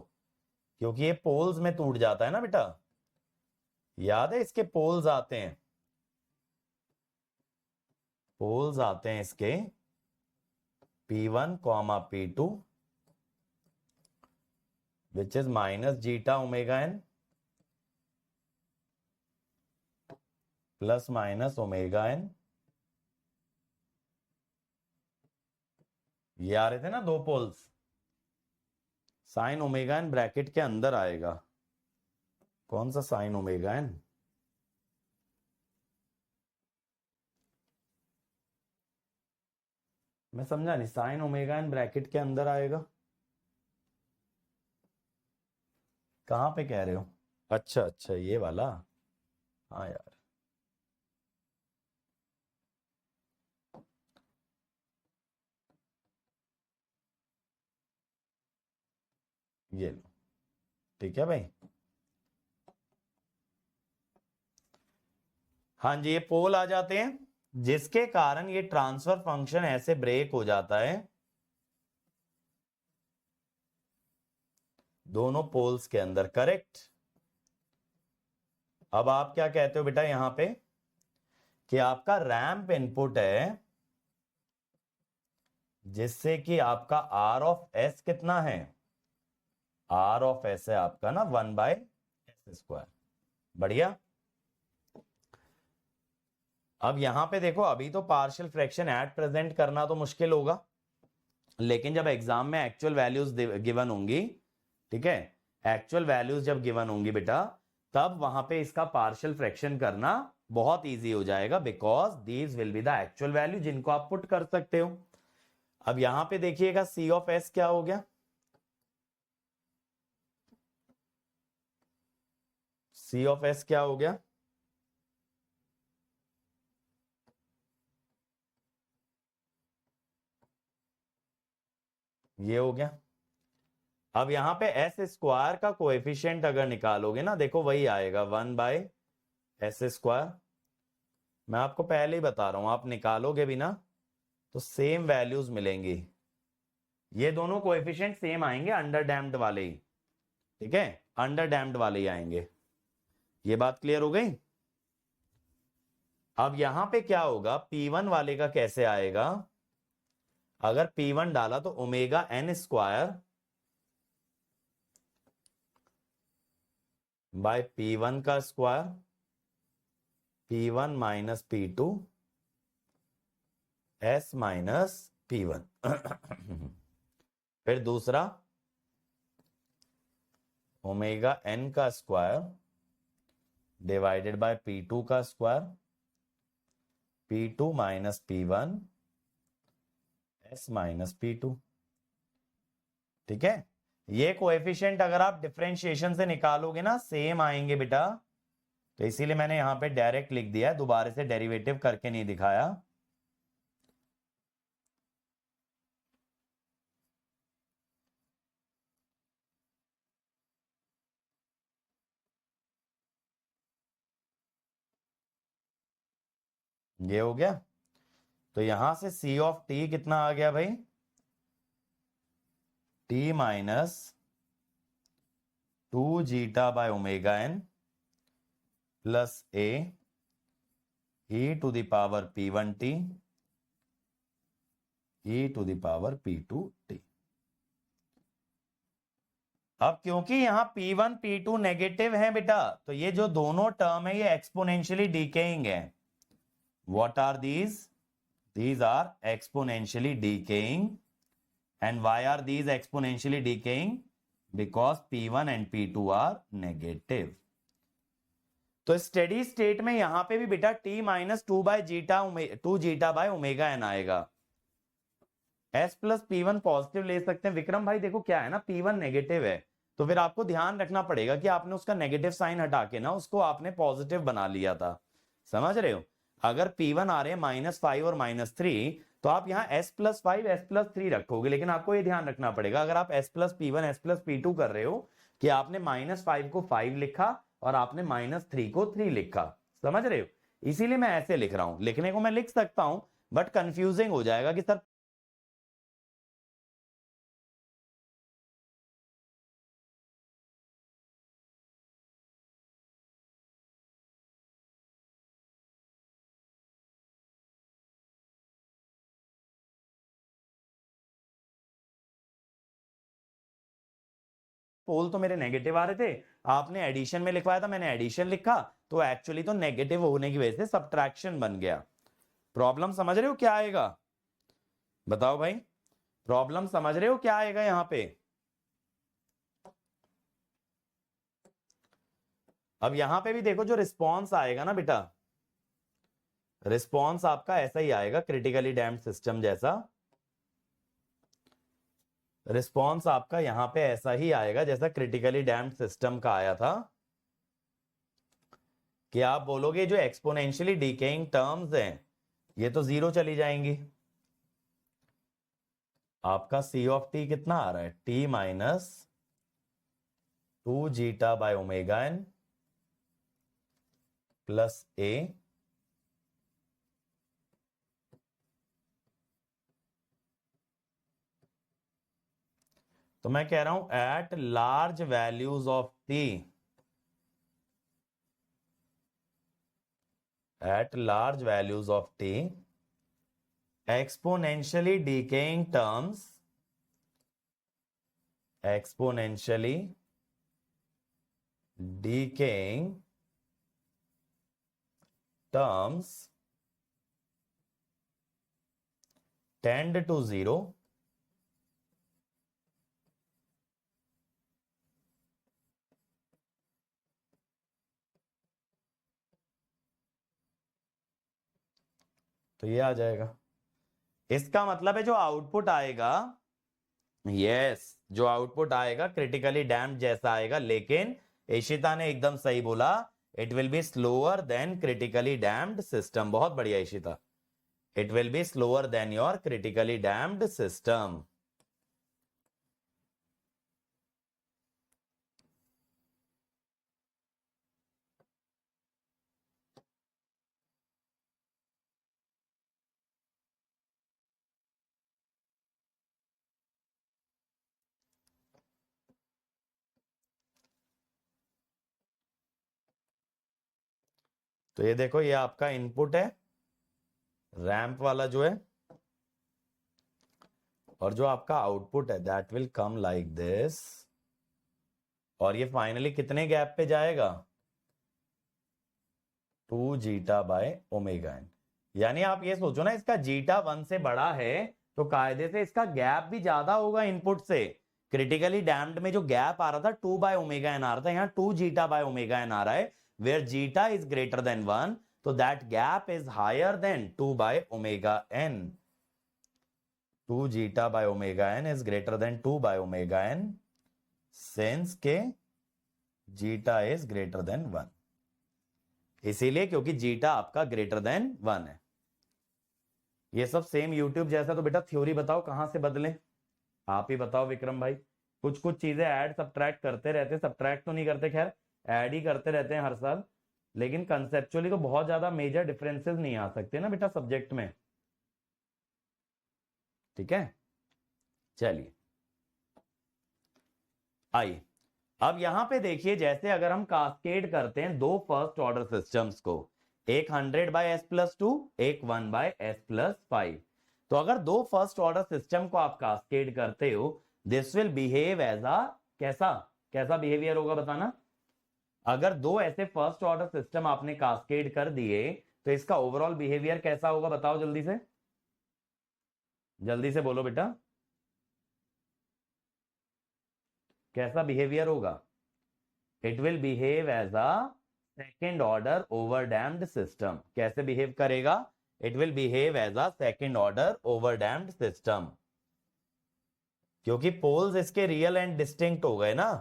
क्योंकि ये पोल्स में टूट जाता है ना बेटा। याद है इसके पोल्स आते हैं, पोल्स आते हैं इसके P1, P2 which is minus zeta omega N plus minus omega N. ये आ रहे थे ना दो poles, sine omega N bracket के अंदर आएगा। कौन सा साइन ओमेगा एन? मैं समझा नहीं, साइन ओमेगा एन ब्रैकेट के अंदर आएगा, कहां पे कह रहे हो? अच्छा अच्छा, ये वाला। हाँ यार, ये लो, ठीक है भाई। हाँ जी, ये पोल आ जाते हैं जिसके कारण ये ट्रांसफर फंक्शन ऐसे ब्रेक हो जाता है दोनों पोल्स के अंदर, करेक्ट। अब आप क्या कहते हो बेटा यहां पे कि आपका रैंप इनपुट है जिससे कि आपका आर ऑफ एस कितना है? आर ऑफ एस है आपका ना 1/s²। बढ़िया। अब यहां पे देखो, अभी तो पार्शियल फ्रैक्शन एट प्रेजेंट करना तो मुश्किल होगा, लेकिन जब एग्जाम में एक्चुअल वैल्यूज गिवन होंगी, ठीक है, एक्चुअल वैल्यूज जब गिवन होंगी बेटा, तब वहां पे इसका पार्शियल फ्रैक्शन करना बहुत इजी हो जाएगा, because these will be the actual value जिनको आप पुट कर सकते हो। अब यहां पे देखिएगा सी ऑफ एस क्या हो गया? सी ऑफ एस क्या हो गया? ये हो गया। अब यहां पे एस स्क्वायर का कोएफिशिएंट अगर निकालोगे ना, देखो वही आएगा 1/s²। मैं आपको पहले ही बता रहा हूं, आप निकालोगे भी ना तो सेम वैल्यूज मिलेंगी, ये दोनों कोएफिशिएंट सेम आएंगे, अंडर डैम्प्ड वाले ही, ठीक है, अंडर डैम्प्ड वाले ही आएंगे। ये बात क्लियर हो गई? अब यहां पे क्या होगा, P1 वाले का कैसे आएगा? अगर P1 डाला तो omega N square bye P1 का square, P1 minus P2 S minus P1। फिर दूसरा ओमेगा एन का स्क्वायर डिवाइडेड बाय P2 का square, P2 minus P1 S minus P2। ठीक है, ये कोएफिशिएंट अगर आप डिफरेंशिएशन से निकालोगे ना सेम आएंगे बेटा, तो इसीलिए मैंने यहां पे डायरेक्ट लिख दिया, दोबारा से डेरिवेटिव करके नहीं दिखाया। ये हो गया, तो यहां से C ऑफ t कितना आ गया भाई, t minus 2 zeta by omega n plus a e to the power p1t e to the power p2t। अब क्योंकि यहां P1 P2 नेगेटिव है बेटा, तो ये जो दोनों टर्म है ये एक्सपोनेंशियली डीकेइंग है। What are these? These are exponentially decaying. And why are these exponentially decaying? Because P1 and P2 are negative. तो स्टेडी स्टेट में यहां पे भी बेटा t minus 2 by zeta 2 zeta by omega N आएगा। s plus P1 positive ले सकते हैं। विक्रम भाई देखो क्या है ना, P1 नेगेटिव है, तो फिर आपको ध्यान रखना पड़ेगा कि आपने उसका नेगेटिव साइन हटा के ना उसको आपने पॉजिटिव बना लिया था। समझ रहे हो? अगर P1 आ रहे हैं -5 और -3, तो आप यहाँ s प्लस 5 s प्लस 3 रखोगे, लेकिन आपको ये ध्यान रखना पड़ेगा अगर आप s plus P1 s plus P2 कर रहे हो कि आपने -5 को 5 लिखा और आपने -3 को 3 लिखा। समझ रहे हो? इसीलिए मैं ऐसे लिख रहा हूं, लिखने को मैं लिख सकता हूं बट कंफ्यूजिंग हो जाएगा कि सर पोल तो मेरे नेगेटिव आ रहे थे, आपने एडिशन में लिखवाया था, मैंने एडिशन लिखा, तो एक्चुअली तो नेगेटिव होने की वजह से सब्ट्रैक्शन बन गया। प्रॉब्लम समझ रहे हो क्या आएगा? बताओ भाई, प्रॉब्लम समझ रहे हो क्या आएगा यहां पे? अब यहां पे भी देखो जो रिस्पॉन्स आएगा ना बेटा, रिस्पॉन्स आपका ऐसा ही आएगा, क्रिटिकली डैम्प्ड सिस्टम जैसा। रिस्पॉन्स आपका यहां पे ऐसा ही आएगा जैसा क्रिटिकली डैम्प्ड सिस्टम का आया था, कि आप बोलोगे जो एक्सपोनेंशियली डिकेइंग टर्म्स हैं ये तो जीरो चली जाएंगी। आपका C ऑफ t कितना आ रहा है, t minus 2 zeta by omega n plus a तो मैं कह रहा हूं eight large values of t, at large values of t, exponentially decaying terms tend to zero तो ये आ जाएगा। इसका मतलब है जो आउटपुट आएगा, यस जो आउटपुट आएगा क्रिटिकली डैम्प्ड जैसा आएगा, लेकिन इशिता ने एकदम सही बोला, it will B slower then critically damped system. बहुत बढ़िया Ishita, it will B slower then your critically damped system. तो ये देखो, ये आपका इनपुट है रैंप वाला जो है, और जो आपका आउटपुट है that will come like this, और ये फाइनली कितने गैप पे जाएगा, 2 जीटा बाय ओमेगा n। यानी आप ये सोचो ना, इसका जीटा 1 से बड़ा है तो कायदे से इसका गैप भी ज्यादा होगा इनपुट से। क्रिटिकली डैम्प्ड में जो गैप आ रहा था 2 बाय ओमेगा n आ रहा था, यहाँ 2 जीटा बाय ओमेगा n आ रहा है, where zeta is greater than 1, so that gap is higher than 2 by omega n. 2 zeta by omega n is greater than 2 by omega n since के zeta is greater than 1. इसीलिए क्योंकि zeta आपका greater than 1 है. ये सब same YouTube जैसा. तो बेटा थ्योरी बताओ कहां से बदले, आप ही बताओ विक्रम भाई. कुछ कुछ चीजें ऐड सब्ट्रैक्ट करते रहते हैं, सब्ट्रैक्ट तो नहीं करते, खैर ऐड ही करते रहते हैं हर साल, लेकिन कंसेप्चुअली तो बहुत ज्यादा मेजर डिफरेंसेस नहीं आ सकते ना बेटा सब्जेक्ट में. ठीक है, चलिए आइए अब यहां पे देखिए. जैसे अगर हम कास्केड करते हैं दो फर्स्ट ऑर्डर सिस्टम्स को, एक 100 बाय एस प्लस 2, एक 1 बाय एस प्लस 5. तो अगर दो फर्स्ट ऑर्डर सिस्टम को आप कास्केड करते हो, this will behave as a कैसा कैसा बिहेवियर होगा बताना. अगर दो ऐसे फर्स्ट ऑर्डर सिस्टम आपने कास्केड कर दिए तो इसका ओवरऑल बिहेवियर कैसा होगा बताओ जल्दी से, जल्दी से बोलो बेटा, कैसा बिहेवियर होगा. It will behave as a second order overdamped system. कैसे बिहेव करेगा? It will behave as a second order overdamped system, क्योंकि पोल्स इसके रियल एंड डिस्टिंक्ट हो गए ना.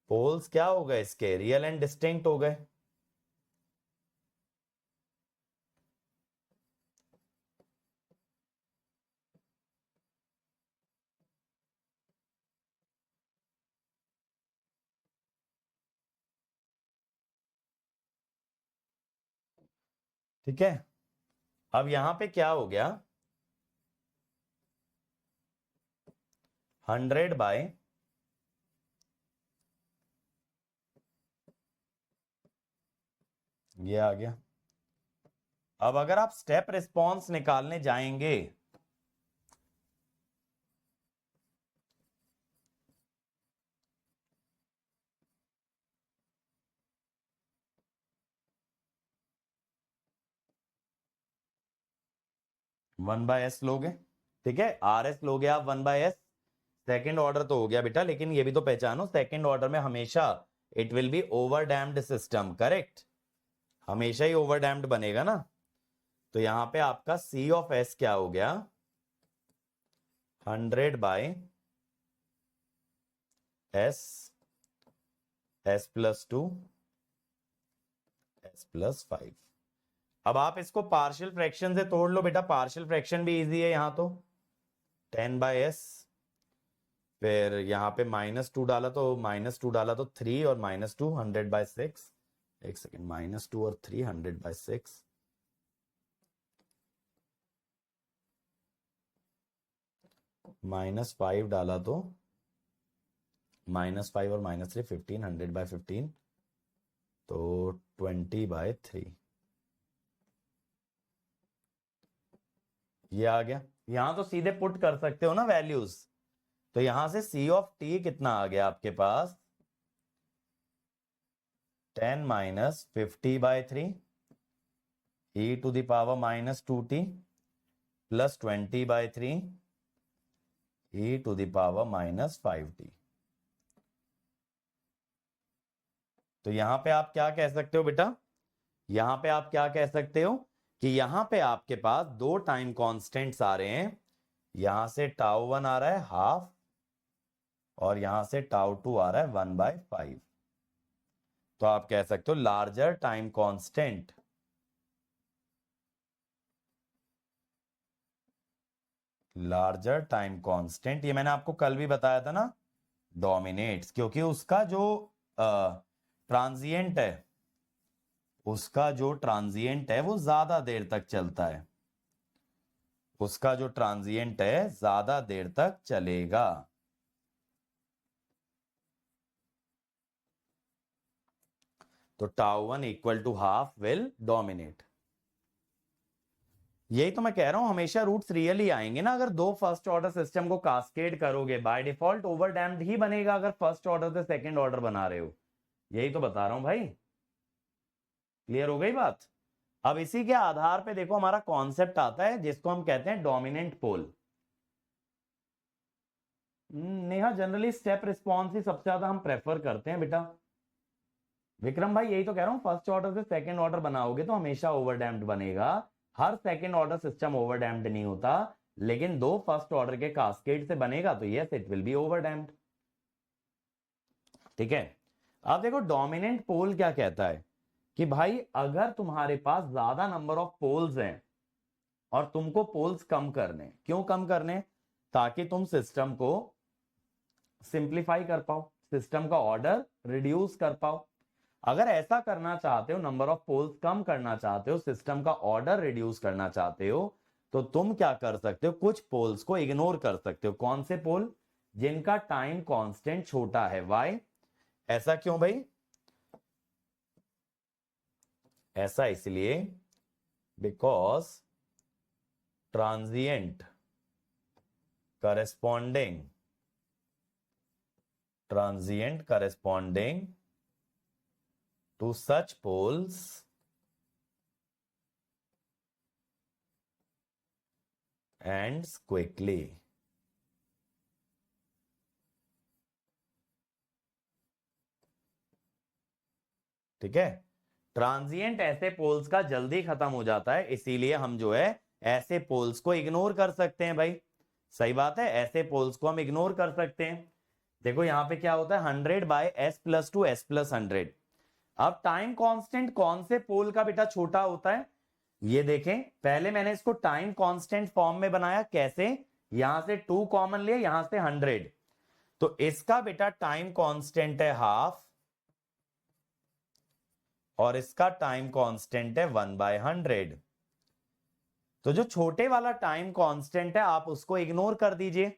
पोल्स क्या हो गए इसके, रियल एंड डिस्टिंक्ट हो गए. ठीक है, अब यहां पे क्या हो गया, 100 बाय ये आ गया. अब अगर आप स्टेप रिस्पॉन्स निकालने जाएंगे, वन बाय एस लोगे, ठीक है, आर एस लोगे आप 1 बाय एस. सेकेंड ऑर्डर तो हो गया बेटा, लेकिन ये भी तो पहचानो सेकेंड ऑर्डर में हमेशा it will be overdamped system. Correct, हमेशा ही ओवरडैम्ड बनेगा ना. तो यहां पे आपका सी ऑफ एस क्या हो गया, 100 by S, S plus 2, S plus 5. अब आप इसको पार्शियल फ्रैक्शन से तोड़ लो बेटा, पार्शियल फ्रैक्शन भी इजी है. यहां तो 10 बाय एस, फिर यहां पे -2 डाला तो -2 डाला तो 3 और -2 100 बाय 6. एक सेकेंड, -2 और 3 100 बाय 6, -5 डाला तो -5 और -3 15 100 बाय 15, तो 20 बाय 3. ये आ गया. यहां तो सीधे पुट कर सकते हो ना वैल्यूज. तो यहां से सी ऑफ टी कितना आ गया आपके पास, 10 minus 50 by 3 e to the power -2t plus 20 by 3 e to the power -5t. तो यहां पे आप क्या कह सकते हो बेटा, यहां पे आप क्या कह सकते हो कि यहां पे आपके पास दो टाइम कांस्टेंट्स आ रहे हैं. यहां से टाउ 1 आ रहा है हाफ, और यहां से टाउ 2 आ रहा है 1 बाय 5. तो आप कह सकते हो larger time constant, larger time constant, ये मैंने आपको कल भी बताया था ना, डोमिनेट्स. क्योंकि उसका जो ट्रांजिएंट है, उसका जो ट्रांजिएंट है वो ज्यादा देर तक चलता है, उसका जो ट्रांजिएंट है ज्यादा देर तक चलेगा. तो tau 1 equal to half will dominate. यही तो मैं कह रहा हूं, हमेशा रूट्स रियल ही आएंगे ना. अगर दो फर्स्ट ऑर्डर सिस्टम को कास्केड करोगे बाय डिफॉल्ट ओवरडैम्प्ड ही बनेगा, अगर फर्स्ट ऑर्डर से सेकंड ऑर्डर बना रहे हो. यही तो बता रहा हूं भाई, क्लियर हो गई बात. अब इसी के आधार पे देखो हमारा कॉन्सेप्ट आता है जिसको हम कहते हैं dominant pole. Neha generally step response ही सबसे ज्यादा हम प्रेफर करते हैं बेटा. विक्रम भाई यही तो कह रहा हूं, फर्स्ट ऑर्डर से सेकंड ऑर्डर बनाओगे तो हमेशा ओवरडैम्प्ड बनेगा। हर सेकंड ऑर्डर सिस्टम ओवरडैम्प्ड नहीं होता, लेकिन दो फर्स्ट ऑर्डर के कास्केड से बनेगा तो यस इट विल बी ओवरडैम्प्ड। ठीक है, अब देखो डोमिनेंट पोल क्या कहता है कि भाई अगर तुम्हारे पास ज्यादा नंबर ऑफ पोल्स हैं और तुमको पोल्स कम करने, क्यों कम करने, ताकि तुम सिस्टम को सिंप्लीफाई कर पाओ, सिस्टम का ऑर्डर रिड्यूस कर पाओ। अगर ऐसा करना चाहते हो, नंबर ऑफ पोल्स कम करना चाहते हो, सिस्टम का ऑर्डर रिड्यूस करना चाहते हो, तो तुम क्या कर सकते हो, कुछ पोल्स को इग्नोर कर सकते हो। कौन से पोल, जिनका टाइम कांस्टेंट छोटा है। वाई, ऐसा क्यों भाई, ऐसा इसलिए because transient corresponding to such poles ends quickly। ठीक है, ट्रांजिएंट ऐसे पोल्स का जल्दी खत्म हो जाता है, इसीलिए हम जो है ऐसे पोल्स को इग्नोर कर सकते हैं भाई। सही बात है, ऐसे पोल्स को हम इग्नोर कर सकते हैं। देखो यहां पे क्या होता है, 100/s+2 s+100। अब टाइम कांस्टेंट कौन से पोल का बेटा छोटा होता है, ये देखें, पहले मैंने इसको टाइम कांस्टेंट फॉर्म में बनाया। कैसे, यहां से 2 कॉमन लिए, यहां से 100, तो इसका बेटा टाइम कांस्टेंट है हाफ और इसका टाइम कांस्टेंट है 1/100। तो जो छोटे वाला टाइम कांस्टेंट है आप उसको इग्नोर कर दीजिए,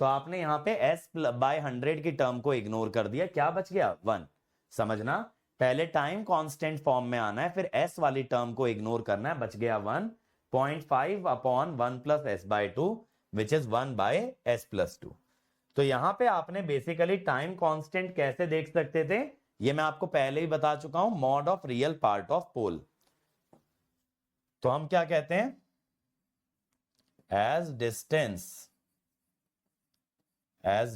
तो आपने यहां पे s/100 की टर्म को इग्नोर कर दिया, क्या बच गया 1। समझना, पहले टाइम कांस्टेंट फॉर्म में आना है, फिर s वाली टर्म को इग्नोर करना है, बच गया 1। 0.5/1 + s/2 विच इज 1/s+2। तो यहां पे आपने बेसिकली टाइम कांस्टेंट कैसे देख सकते थे, ये मैं आपको पहले ही बता चुका हूं, mod of real part of pole. तो हम क्या कहते हैं, as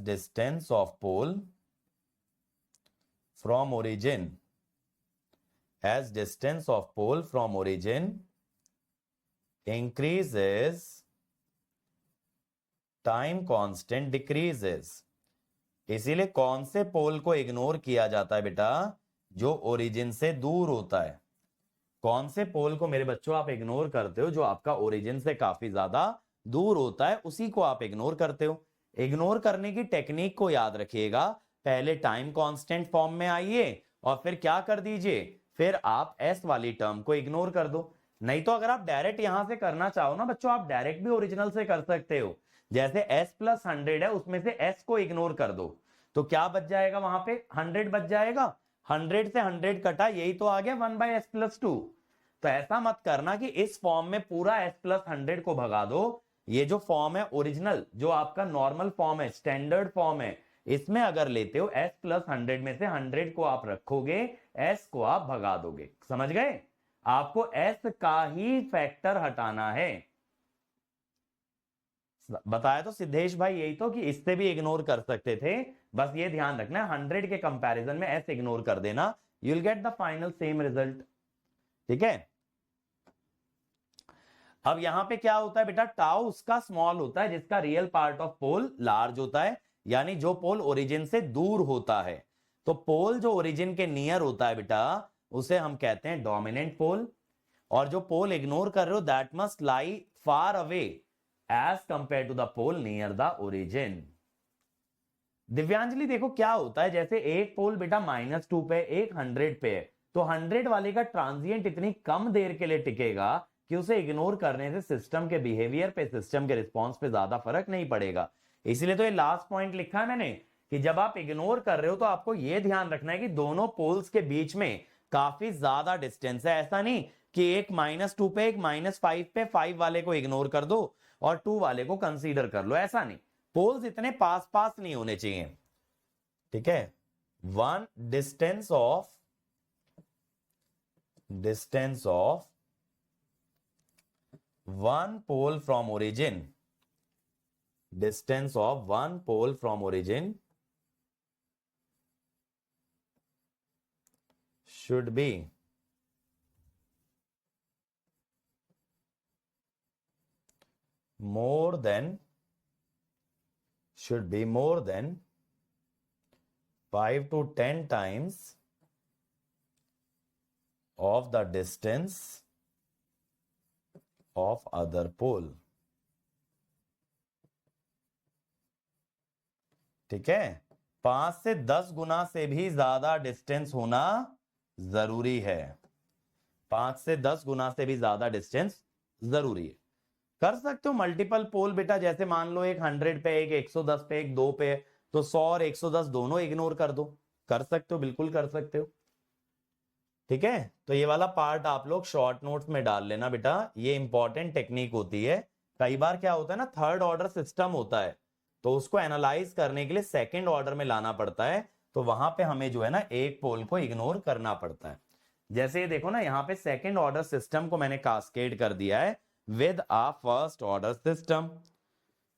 distance of pole from origin, as distance of pole from origin increases, time constant decreases। इसीलिए कौन से पोल को इग्नोर किया जाता है बेटा, जो ओरिजिन से दूर होता है। कौन से पोल को मेरे बच्चों आप इग्नोर करते हो, जो आपका ओरिजिन से काफी ज्यादा दूर होता है, उसी को आप इग्नोर करते हो। इग्नोर करने की टेक्निक को याद रखिएगा, पहले टाइम कांस्टेंट फॉर्म में आइए और फिर क्या कर दीजिए, फिर आप s वाली टर्म को इग्नोर कर दो। नहीं तो अगर आप डायरेक्ट यहां से करना चाहो ना बच्चों, आप डायरेक्ट भी ओरिजिनल से कर सकते हो। जैसे s+100 है, उसमें से s को इग्नोर कर दो, तो क्या बच जाएगा, वहां पे 100 बच जाएगा। 100 से 100 कटा, यही तो आ गया 1/s+2। तो ऐसा मत करना कि इस फॉर्म में पूरा s+100 को भगा दो। ये जो फॉर्म है ओरिजिनल, जो आपका नॉर्मल फॉर्म है, स्टैंडर्ड फॉर्म है, इसमें अगर लेते हो s+100 में से 100 को आप रखोगे, s को आप भगा दोगे। समझ गए, आपको s का ही फैक्टर हटाना है। बताया तो सिद्धेश भाई यही तो, कि इससे भी इग्नोर कर सकते थे, बस ये ध्यान रखना है 100 के कंपैरिजन में s इग्नोर कर देना, you will get the final same result. ठीक है, अब यहां पे क्या होता है बेटा, टाउ उसका स्मॉल होता है जिसका real part of pole large होता है, यानी जो पोल ओरिजिन से दूर होता है। तो पोल जो ओरिजिन के नियर होता है बेटा, उसे हम कहते हैं डोमिनेंट पोल। और जो पोल इग्नोर कर रहे हो, that must lie far away as compare to the pole near the origin. Divyanjali देखो क्या होता है, जैसे एक पोल बेटा -2 पे, एक 100 पे है, तो 100 वाले का ट्रांजिएंट इतनी कम देर के लिए टिकेगा कि उसे इग्नोर करने से सिस्टम के बिहेवियर पे, सिस्टम के रिस्पॉन्स पे ज्यादा फर्क नहीं पड़ेगा। इसलिए तो ये लास्ट पॉइंट लिखा है मैंने, कि जब आप इग्नोर कर रहे हो तो आपको यह ध्यान रखना है कि दोनों पोल्स के बीच में काफी ज्यादा डिस्टेंस है। ऐसा नहीं कि एक -2 पे, एक -5 पे, 5 वाले को इग्नोर कर दो और 2 वाले को कंसीडर कर लो, ऐसा नहीं। पोल्स इतने पास पास नहीं होने चाहिए। ठीक है, one distance of one pole from origin, distance of one pole from origin should be more than 5 to 10 times of the distance of other pole. ठीक है, 5 से 10 गुना से भी ज्यादा डिस्टेंस होना जरूरी है। 5 से 10 गुना से भी ज्यादा डिस्टेंस जरूरी है। कर सकते हो मल्टीपल पोल बेटा, जैसे मान लो एक 100 पे, एक 110 पे, एक 2 पे, तो 100 और 110 दोनों इग्नोर कर दो। कर सकते हो, बिल्कुल कर सकते हो। ठीक है, तो ये वाला पार्ट आप लोग शॉर्ट नोट्स में डाल लेना बेटा, ये इंपॉर्टेंट टेक्निक होती है। कई बार क्या होता है ना, थर्ड ऑर्डर सिस्टम होता है, तो उसको एनालाइज करने के लिए सेकंड ऑर्डर में लाना पड़ता है, तो वहां पे हमें जो है ना एक पोल को इग्नोर करना पड़ता है। जैसे ये देखो ना, यहाँ पे सेकंड ऑर्डर सिस्टम को मैंने कास्केड कर दिया है with a first order system,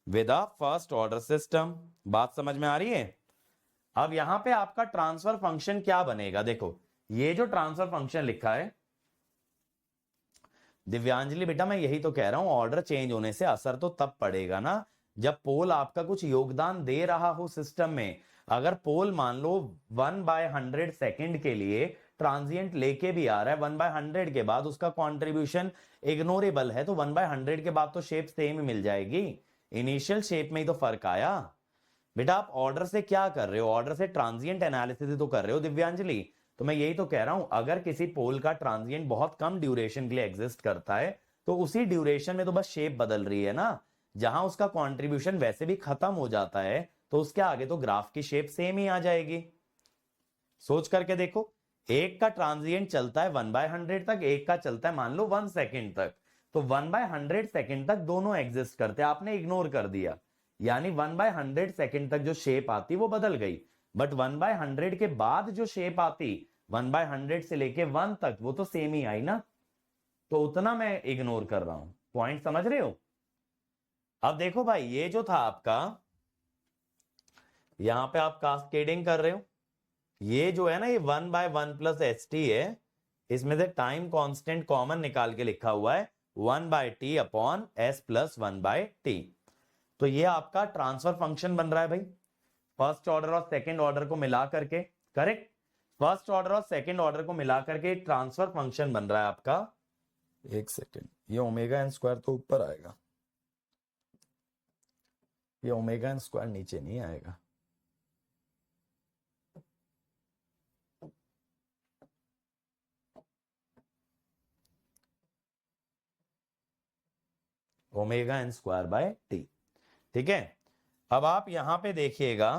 with a first order system. बात समझ में आ रही है? अब यहां पे आपका ट्रांसफर फंक्शन क्या बनेगा, देखो ये जो ट्रांसफर फंक्शन लिखा है दिव्यांजलि बेटा, मैं यही तो कह रहा हूं, ऑर्डर चेंज होने से असर तो तब पड़ेगा ना जब पोल आपका कुछ योगदान दे रहा हो सिस्टम में। अगर पोल मान लो 1/100 सेकंड के लिए ट्रांजिएंट लेके भी आ रहा है, 1/100 के बाद उसका कंट्रीब्यूशन इग्नोरेबल है, तो 1/100 के बाद तो शेप सेम ही मिल जाएगी। इनिशियल शेप में ही तो फर्क आया बेटा। आप ऑर्डर से क्या कर रहे हो, ऑर्डर से ट्रांजिएंट एनालिसिस तो कर रहे हो दिव्यांजलि। तो मैं यही तो कह रहा हूं, अगर किसी पोल का ट्रांजिएंट बहुत कम ड्यूरेशन के लिए एग्जिस्ट करता है, तो उसी ड्यूरेशन में तो बस शेप बदल रही है ना। जहां उसका कंट्रीब्यूशन वैसे भी खत्म हो जाता है, तो उसके आगे तो ग्राफ की शेप सेम ही आ जाएगी। सोच करके देखो, एक का ट्रांजिएंट चलता है 1/100 तक, एक का चलता है मान लो 1 सेकेंड तक, तो 1/100 सेकेंड तक दोनों एग्जिस्ट करते हैं, आपने इग्नोर कर दिया, यानी 1/100 सेकेंड तक जो शेप आती वो बदल गई। बट 1/100 के बाद जो शेप आती 1/100 से लेके 1 तक, वो तो सेम ही आई ना, तो उतना मैं इग्नोर कर रहा हूं। पॉइंट समझ रहे हो? अब देखो भाई, ये जो था आपका, यहां पे आप कास्केडिंग कर रहे हो, ये जो है ना ये 1/1 प्लस एस टी है, इसमें से टाइम कांस्टेंट कॉमन निकाल के लिखा हुआ है 1/t upon s plus 1/t। तो ये आपका ट्रांसफर फंक्शन बन रहा है भाई, फर्स्ट ऑर्डर और सेकंड ऑर्डर को मिला करके। करेक्ट, फर्स्ट ऑर्डर और सेकंड ऑर्डर को मिला करके ट्रांसफर फंक्शन बन रहा है आपका। एक सेकेंड, ये ओमेगा एन स्क्वायर तो ऊपर आएगा, ये ओमेगा एन स्क्वायर नीचे नहीं आएगा। Omega N square by T. ठीक है, अब आप यहां पे देखिएगा,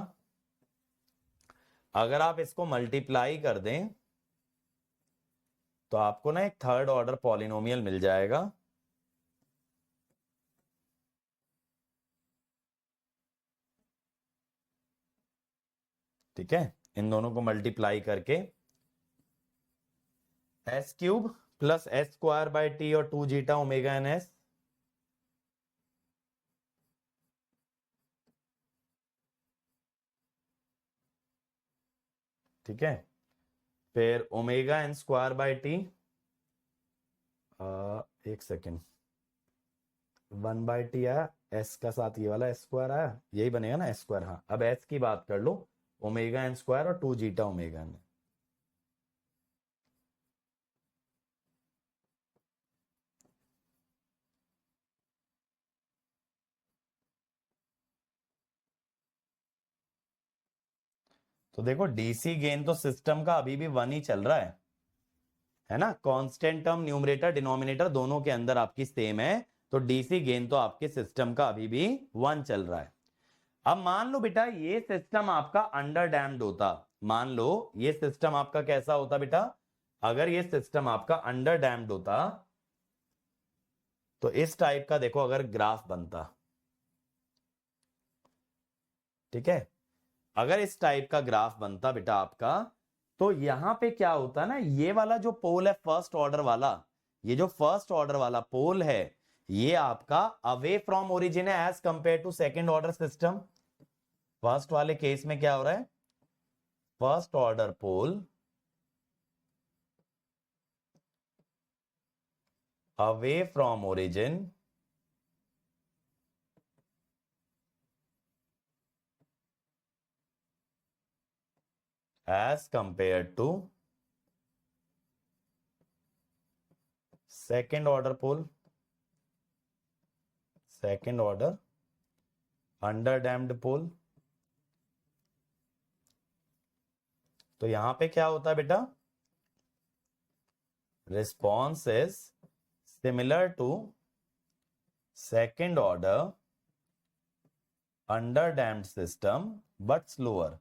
अगर आप इसको मल्टीप्लाई कर दें तो आपको ना एक थर्ड ऑर्डर पॉलिनोमियल मिल जाएगा। ठीक है, इन दोनों को मल्टीप्लाई करके S cube plus S square by T और 2 जीटा ओमेगा एन एस। ठीक है, फिर omega N square by T, एक सेकेंड, 1/t आया, एस का साथ ये वाला एस स्क्वायर आया, यही बनेगा ना एस स्क्वायर। हाँ, अब एस की बात कर लो, ओमेगा एन स्क्वायर और 2 जीटा ओमेगा एन। तो देखो डीसी गेन तो सिस्टम का अभी भी 1 ही चल रहा है ना। कांस्टेंट टर्म न्यूमरेटर डिनोमिनेटर दोनों के अंदर आपकी सेम है, तो डीसी गेन तो आपके सिस्टम का अभी भी 1 चल रहा है। अब मान लो बेटा ये सिस्टम आपका अंडर डैम्ड होता, मान लो ये सिस्टम आपका कैसा होता बेटा, अगर ये सिस्टम आपका अंडर डैम्ड होता तो इस टाइप का देखो अगर ग्राफ बनता। ठीक है, अगर इस टाइप का ग्राफ बनता बेटा आपका, तो यहां पे क्या होता ना, ये वाला जो पोल है फर्स्ट ऑर्डर वाला, ये जो फर्स्ट ऑर्डर वाला पोल है, ये आपका अवे फ्रॉम ओरिजिन है as compare to second order system. First वाले केस में क्या हो रहा है, first order pole away from origin as compared to second order pole, second order underdamped pole। तो यहां पे क्या होता है बेटा, response is similar to second order underdamped system but slower.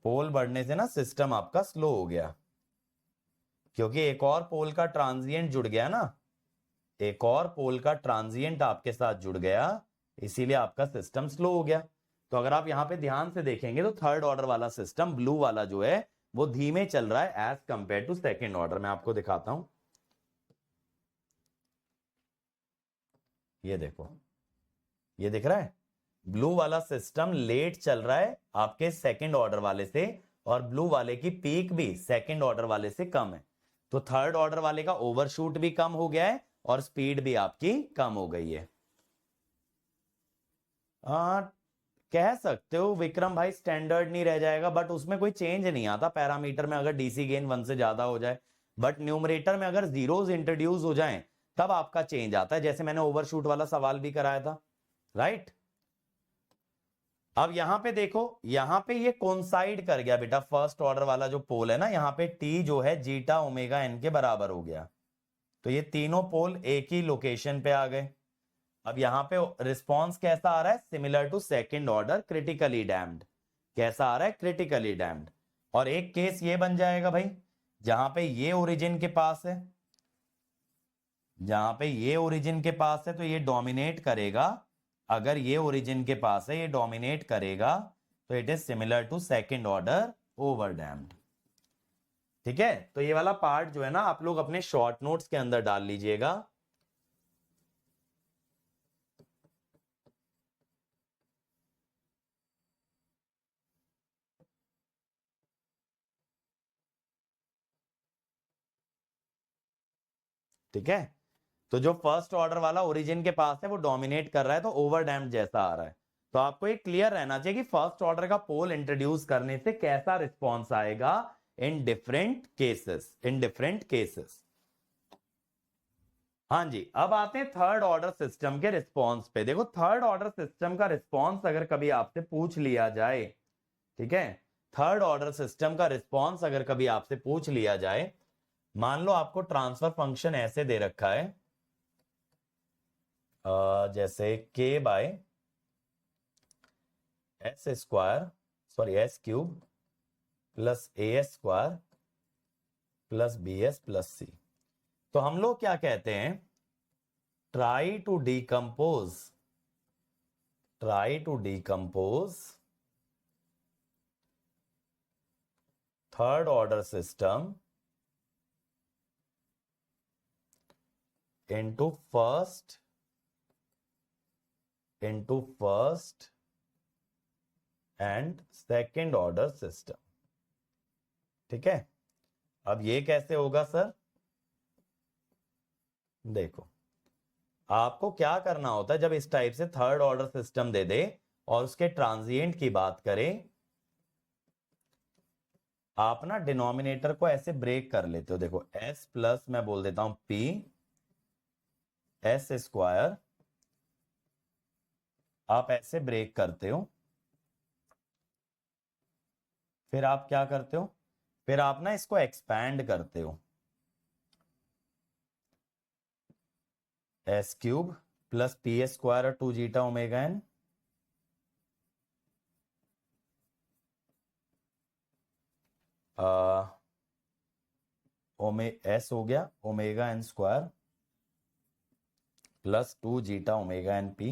Pole बढ़ने से ना सिस्टम आपका स्लो हो गया, क्योंकि एक और पोल का ट्रांजिएंट जुड़ गया ना, एक और पोल का ट्रांजिएंट आपके साथ जुड़ गया, इसीलिए आपका सिस्टम स्लो हो गया। तो अगर आप यहां पे ध्यान से देखेंगे तो थर्ड ऑर्डर वाला सिस्टम ब्लू वाला जो है वो धीमे चल रहा है as compare to second order. मैं आपको दिखाता हूं, ये देखो, ये दिख रहा है, ब्लू वाला सिस्टम लेट चल रहा है आपके सेकंड ऑर्डर वाले से, और ब्लू वाले की पीक भी सेकंड ऑर्डर वाले से कम है। तो थर्ड ऑर्डर वाले का ओवरशूट भी कम हो गया है और स्पीड भी आपकी कम हो गई है। कह सकते हो विक्रम भाई स्टैंडर्ड नहीं रह जाएगा, बट उसमें कोई चेंज नहीं आता पैरामीटर में अगर डीसी गेन 1 से ज्यादा हो जाए, बट न्यूमरेटर में अगर जीरोस इंट्रोड्यूस हो जाएं तब आपका चेंज आता है, जैसे मैंने ओवरशूट वाला सवाल भी कराया था, राइट। अब यहां पे देखो, यहां पे ये कोइंसाइड कर गया बेटा, फर्स्ट ऑर्डर वाला जो पोल है ना, यहां पे टी जो है जीटा ओमेगा एन के बराबर हो गया। तो ये तीनों पोल एक ही लोकेशन पे आ गए। अब यहां पे रिस्पांस कैसा आ रहा है, similar to second order critically damped. कैसा आ रहा है, क्रिटिकली डैम्ड। और एक केस ये बन जाएगा भाई, जहां पे ये ओरिजिन के पास है, जहां पे ये ओरिजिन के पास है तो ये डोमिनेट करेगा। अगर ये ओरिजिन के पास है, ये डोमिनेट करेगा, तो it is similar to second order over damped. ठीक है, तो ये वाला पार्ट जो है ना आप लोग अपने शॉर्ट नोट्स के अंदर डाल लीजिएगा। ठीक है, तो जो फर्स्ट ऑर्डर वाला ओरिजिन के पास है वो डोमिनेट कर रहा है, तो ओवर डैम्ड जैसा आ रहा है। तो आपको एक क्लियर रहना चाहिए कि फर्स्ट ऑर्डर का पोल इंट्रोड्यूस करने से कैसा रिस्पॉन्स आएगा in different cases, in different cases. हाँ जी, अब आते हैं थर्ड ऑर्डर सिस्टम के रिस्पॉन्स पे। देखो, थर्ड ऑर्डर सिस्टम का रिस्पॉन्स अगर कभी आपसे पूछ लिया जाए, ठीक है, थर्ड ऑर्डर सिस्टम का रिस्पॉन्स अगर कभी आपसे पूछ लिया जाए, मान लो आपको ट्रांसफर फंक्शन ऐसे दे रखा है, जैसे k by S square, sorry s cube plus a s square plus b s plus सी। तो हम लोग क्या कहते हैं, try to decompose, try to decompose third order system into first and second order system। ठीक है, अब ये कैसे होगा सर, देखो आपको क्या करना होता है, जब इस टाइप से थर्ड ऑर्डर सिस्टम दे दे और उसके ट्रांजिएंट की बात करें, आप ना डिनोमिनेटर को ऐसे ब्रेक कर लेते हो। देखो s प्लस मैं बोल देता हूं p एस स्क्वायर, आप ऐसे ब्रेक करते हो, फिर आप क्या करते हो, फिर आप ना इसको एक्सपैंड करते हो, s cube plus p s square और 2 जीटा ओमेगा एन एस हो गया omega N square plus 2 zeta omega n p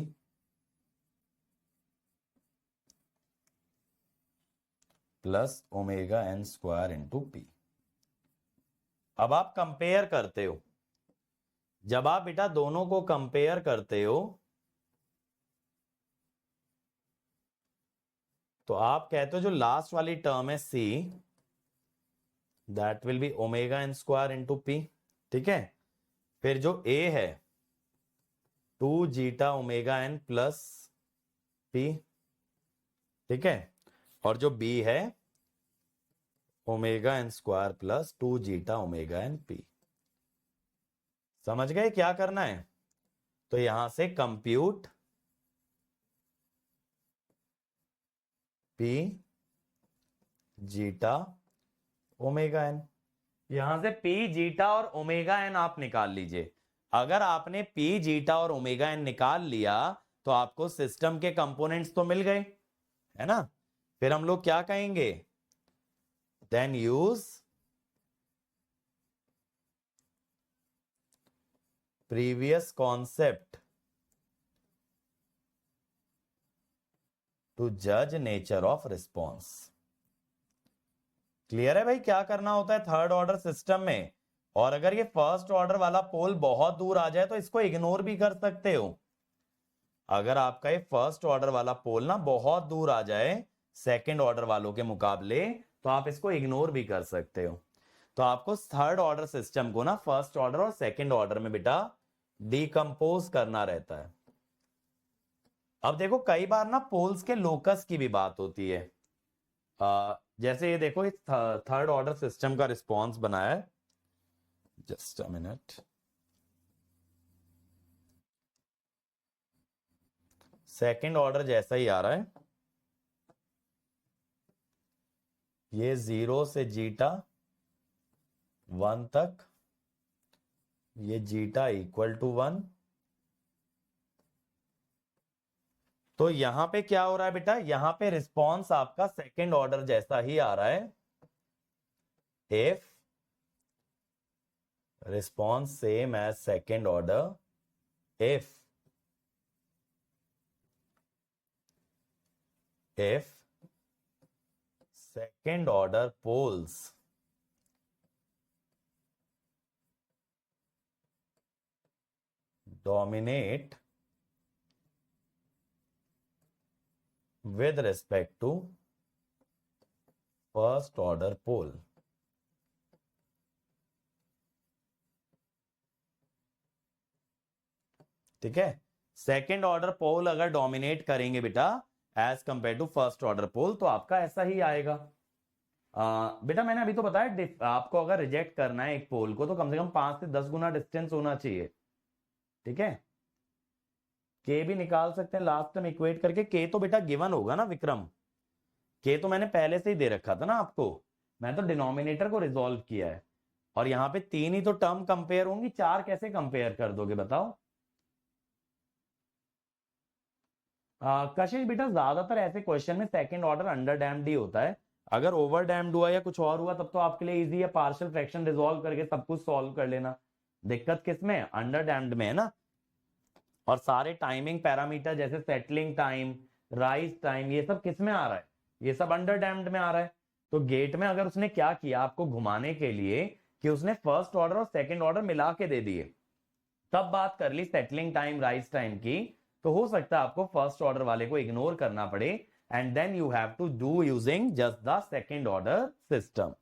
plus omega N square into p. अब आप कंपेयर करते हो, जब आप बेटा दोनों को कंपेयर करते हो तो आप कहते हो जो लास्ट वाली टर्म है c, that will be omega N square into p. ठीक है, फिर जो A है 2 zeta omega n plus P, ठीक है, और जो B है omega n square plus 2 zeta omega n P। समझ गए क्या करना है? तो यहां से compute P zeta omega n, यहां से P जीटा और ओमेगा n आप निकाल लीजिए। अगर आपने P जीटा और ओमेगा n निकाल लिया तो आपको सिस्टम के कंपोनेंट्स तो मिल गए, है ना। फिर हम लोग क्या कहेंगे, then use previous concept to जज नेचर ऑफ रिस्पॉन्स। क्लियर है भाई क्या करना होता है थर्ड ऑर्डर सिस्टम में? और अगर ये फर्स्ट ऑर्डर वाला पोल बहुत दूर आ जाए तो इसको इग्नोर भी कर सकते हो। अगर आपका ये फर्स्ट ऑर्डर वाला पोल ना बहुत दूर आ जाए सेकंड ऑर्डर वालों के मुकाबले, तो आप इसको इग्नोर भी कर सकते हो। तो आपको थर्ड ऑर्डर सिस्टम को ना फर्स्ट ऑर्डर और सेकंड ऑर्डर में बेटा डिकम्पोज करना रहता है। अब देखो कई बार ना पोल्स के लोकस की भी बात होती है। जैसे ये देखो इस थर्ड ऑर्डर सिस्टम का रिस्पॉन्स बनाया है, just a minute, second order जैसा ही आ रहा है, ये 0 से जीटा 1 तक, ये जीटा इक्वल टू 1। तो यहां पे क्या हो रहा है बेटा, यहां पे रिस्पॉन्स आपका सेकंड ऑर्डर जैसा ही आ रहा है। If response same as second order, if second order poles dominate with respect to first order pole, ठीक है। सेकेंड ऑर्डर पोल अगर डोमिनेट करेंगे बेटा as compare to first order pole, तो आपका ऐसा ही आएगा। बेटा मैंने अभी तो बताया आपको अगर रिजेक्ट करना है एक पोल को तो कम से कम 5 से 10 गुना डिस्टेंस होना चाहिए, ठीक है। के भी निकाल सकते हैं लास्ट में इक्वेट करके। के तो बेटा गिवन होगा ना विक्रम, के तो मैंने पहले से ही दे रखा था ना आपको, मैं तो डिनोमिनेटर को रिजोल्व किया है। और यहां पे 3 ही तो टर्म कंपेयर होंगी, 4 कैसे कंपेयर कर दोगे बताओ। कशिश बेटा ज्यादातर ऐसे क्वेश्चन में सेकंड ऑर्डर अंडर डैम्ड ही होता है। अगर ओवर डैम्ड हुआ या कुछ और हुआ तब तो आपके लिए इजी है, पार्शियल फ्रैक्शन रिजोल्व करके सब कुछ सॉल्व कर लेना। दिक्कत किस में है, अंडर डैम्ड में है ना। और सारे टाइमिंग पैरामीटर जैसे सेटलिंग टाइम, राइज टाइम, ये सब किस में आ रहा है, ये सब अंडर डैम्ड में आ रहा है। तो गेट में अगर उसने क्या किया आपको घुमाने के लिए कि उसने फर्स्ट ऑर्डर और सेकंड ऑर्डर मिला के दे दिए, तब बात कर ली सेटलिंग टाइम राइज टाइम की, तो हो सकता है आपको फर्स्ट ऑर्डर वाले को इग्नोर करना पड़े and then you have to do using just the second order system.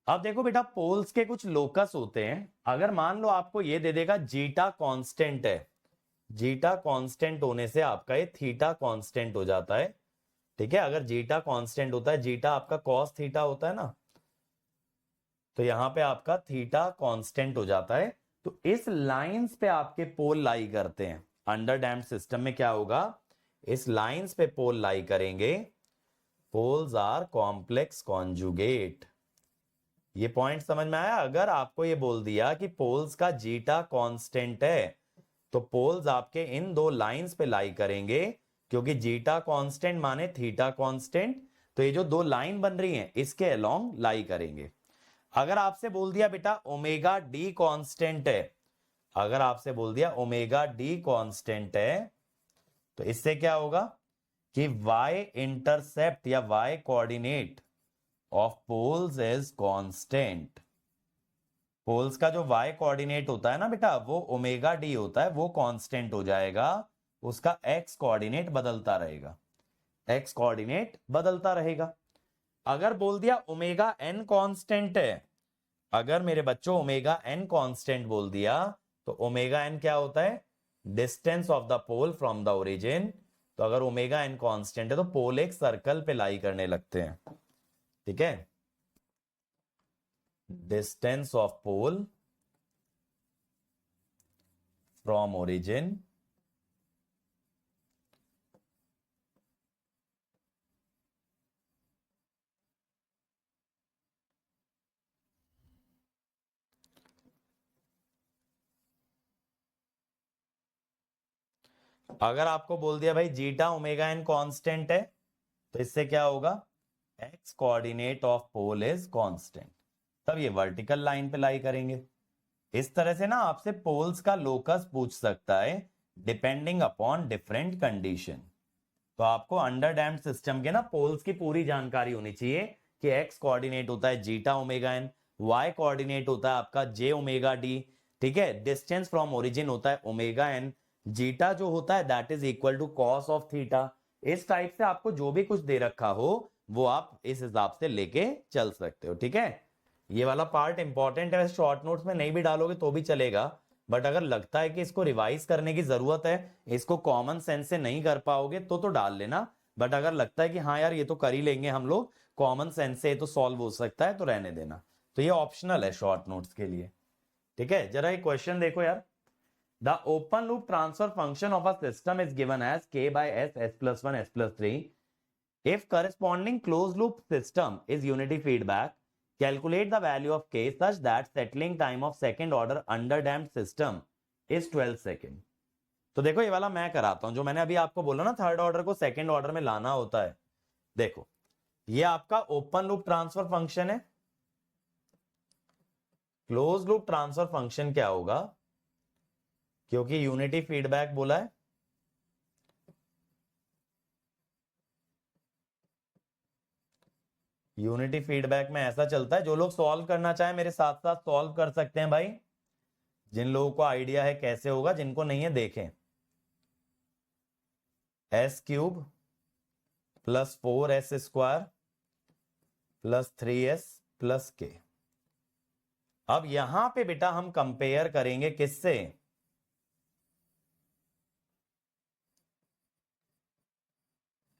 अब देखो बेटा पोल्स के कुछ लोकस होते हैं। अगर मान लो आपको ये दे देगा जीटा कांस्टेंट है, जीटा कांस्टेंट होने से आपका ये थीटा कांस्टेंट हो जाता है, ठीक है। अगर जीटा कांस्टेंट होता है, जीटा आपका कॉस थीटा होता है ना, तो यहां पे आपका थीटा कांस्टेंट हो जाता है। तो इस लाइंस पे आपके पोल लाई करते हैं। अंडर डैम्ड सिस्टम में क्या होगा, इस लाइंस पे पोल लाई करेंगे, पोल्स आर कॉम्प्लेक्स कॉन्जुगेट। ये पॉइंट समझ में आया। अगर आपको ये बोल दिया कि पोल्स का जीटा कांस्टेंट है तो पोल्स आपके इन दो लाइंस पे लाई करेंगे, क्योंकि जीटा कांस्टेंट माने थीटा कांस्टेंट, तो ये जो दो लाइन बन रही हैं इसके अलोंग लाई करेंगे। अगर आपसे बोल दिया बेटा ओमेगा डी कांस्टेंट है, अगर आपसे बोल दिया ओमेगा डी कांस्टेंट है, तो इससे क्या होगा कि y इंटरसेप्ट या y coordinate of poles is constant. Poles का जो y कोऑर्डिनेट होता है ना बेटा वो ओमेगा डी होता है, वो कांस्टेंट हो जाएगा, उसका x कोऑर्डिनेट बदलता रहेगा, x कोऑर्डिनेट बदलता रहेगा। अगर बोल दिया ओमेगा n कांस्टेंट है, अगर मेरे बच्चों ओमेगा एन कांस्टेंट बोल दिया तो ओमेगा एन क्या होता है? Distance of the pole from the origin. तो अगर ओमेगा एन कांस्टेंट है तो पोल एक सर्कल पे लाई करने लगते हैं, ठीक है? Distance of pole from origin अगर आपको बोल दिया भाई जीटा ओमेगा एन कांस्टेंट है तो इससे क्या होगा? X coordinate of pole is constant. तब ये वर्टिकल लाइन पे लाई करेंगे। इस तरह से ना आपसे पोल्स का लोकस पूछ सकता है डिपेंडिंग अपॉन डिफरेंट कंडीशन। तो आपको अंडर डैम्ड सिस्टम के ना पोल्स की पूरी जानकारी होनी चाहिए कि एक्स कोऑर्डिनेट होता है zeta omega n, y coordinate होता है आपका जे ओमेगा डी, ठीक है? डिस्टेंस फ्रॉम ओरिजिन होता है ओमेगा एन, जीटा जो होता है that is equal to cos of theta. इस टाइप से आपको जो भी कुछ दे रखा हो वो आप इस हिसाब से लेके चल सकते हो, ठीक है? ये वाला पार्ट इंपॉर्टेंट है, शॉर्ट नोट्स में नहीं भी डालोगे तो भी चलेगा, बट अगर लगता है कि इसको रिवाइज करने की जरूरत है, इसको कॉमन सेंस से नहीं कर पाओगे तो डाल लेना। बट अगर लगता है कि हाँ यार ये तो कर ही लेंगे हम लोग, कॉमन सेंस से तो सॉल्व हो सकता है, तो रहने देना। तो ये ऑप्शनल है शॉर्ट नोट्स के लिए, ठीक है? जरा एक क्वेश्चन देखो यार। The open loop transfer function of a system is given as k by s, s plus 1, s plus 3. If corresponding closed loop system is unity feedback, calculate the value of k such that settling time of second order underdamped system is 12 second. तो देखो ये वाला मैं कराता हूं, जो मैंने अभी आपको बोला ना थर्ड ऑर्डर को सेकंड ऑर्डर में लाना होता है। देखो ये आपका ओपन लूप ट्रांसफर फंक्शन है। क्लोज लूप ट्रांसफर फंक्शन क्या होगा? क्योंकि यूनिटी फीडबैक बोला है, यूनिटी फीडबैक में ऐसा चलता है। जो लोग सॉल्व करना चाहे मेरे साथ साथ सॉल्व कर सकते हैं भाई, जिन लोगों को आइडिया है कैसे होगा, जिनको नहीं है देखें। S cube plus 4s square plus 3s plus के। अब यहां पे बेटा हम कंपेयर करेंगे किससे?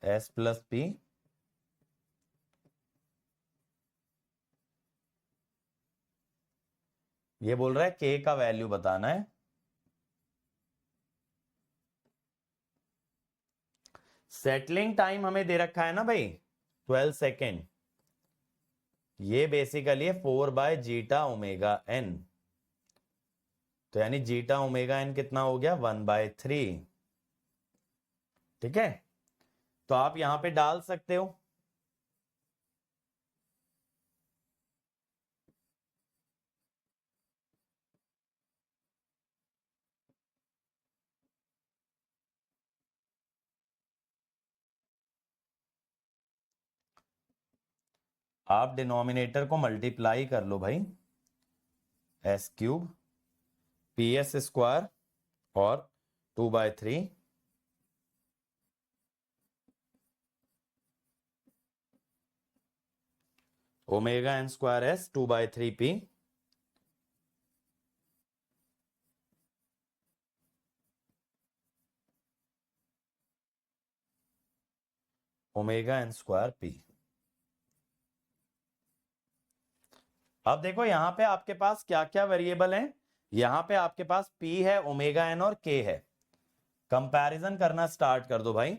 s प्लस पी, ये बोल रहा है k का वैल्यू बताना है। सेटलिंग टाइम हमें दे रखा है ना भाई 12 सेकेंड। ये बेसिकली है 4 बाय जीटा ओमेगा एन। तो यानी जीटा ओमेगा एन कितना हो गया? 1/3, ठीक है? तो आप यहां पे डाल सकते हो। आप डिनोमिनेटर को मल्टीप्लाई कर लो भाई, s cube p s square और 2/3 omega N square s 2/3 p omega N square p. अब देखो यहां पे आपके पास क्या क्या वेरिएबल हैं। यहां पे आपके पास P है, ओमेगा एन और K है। कंपैरिजन करना स्टार्ट कर दो भाई।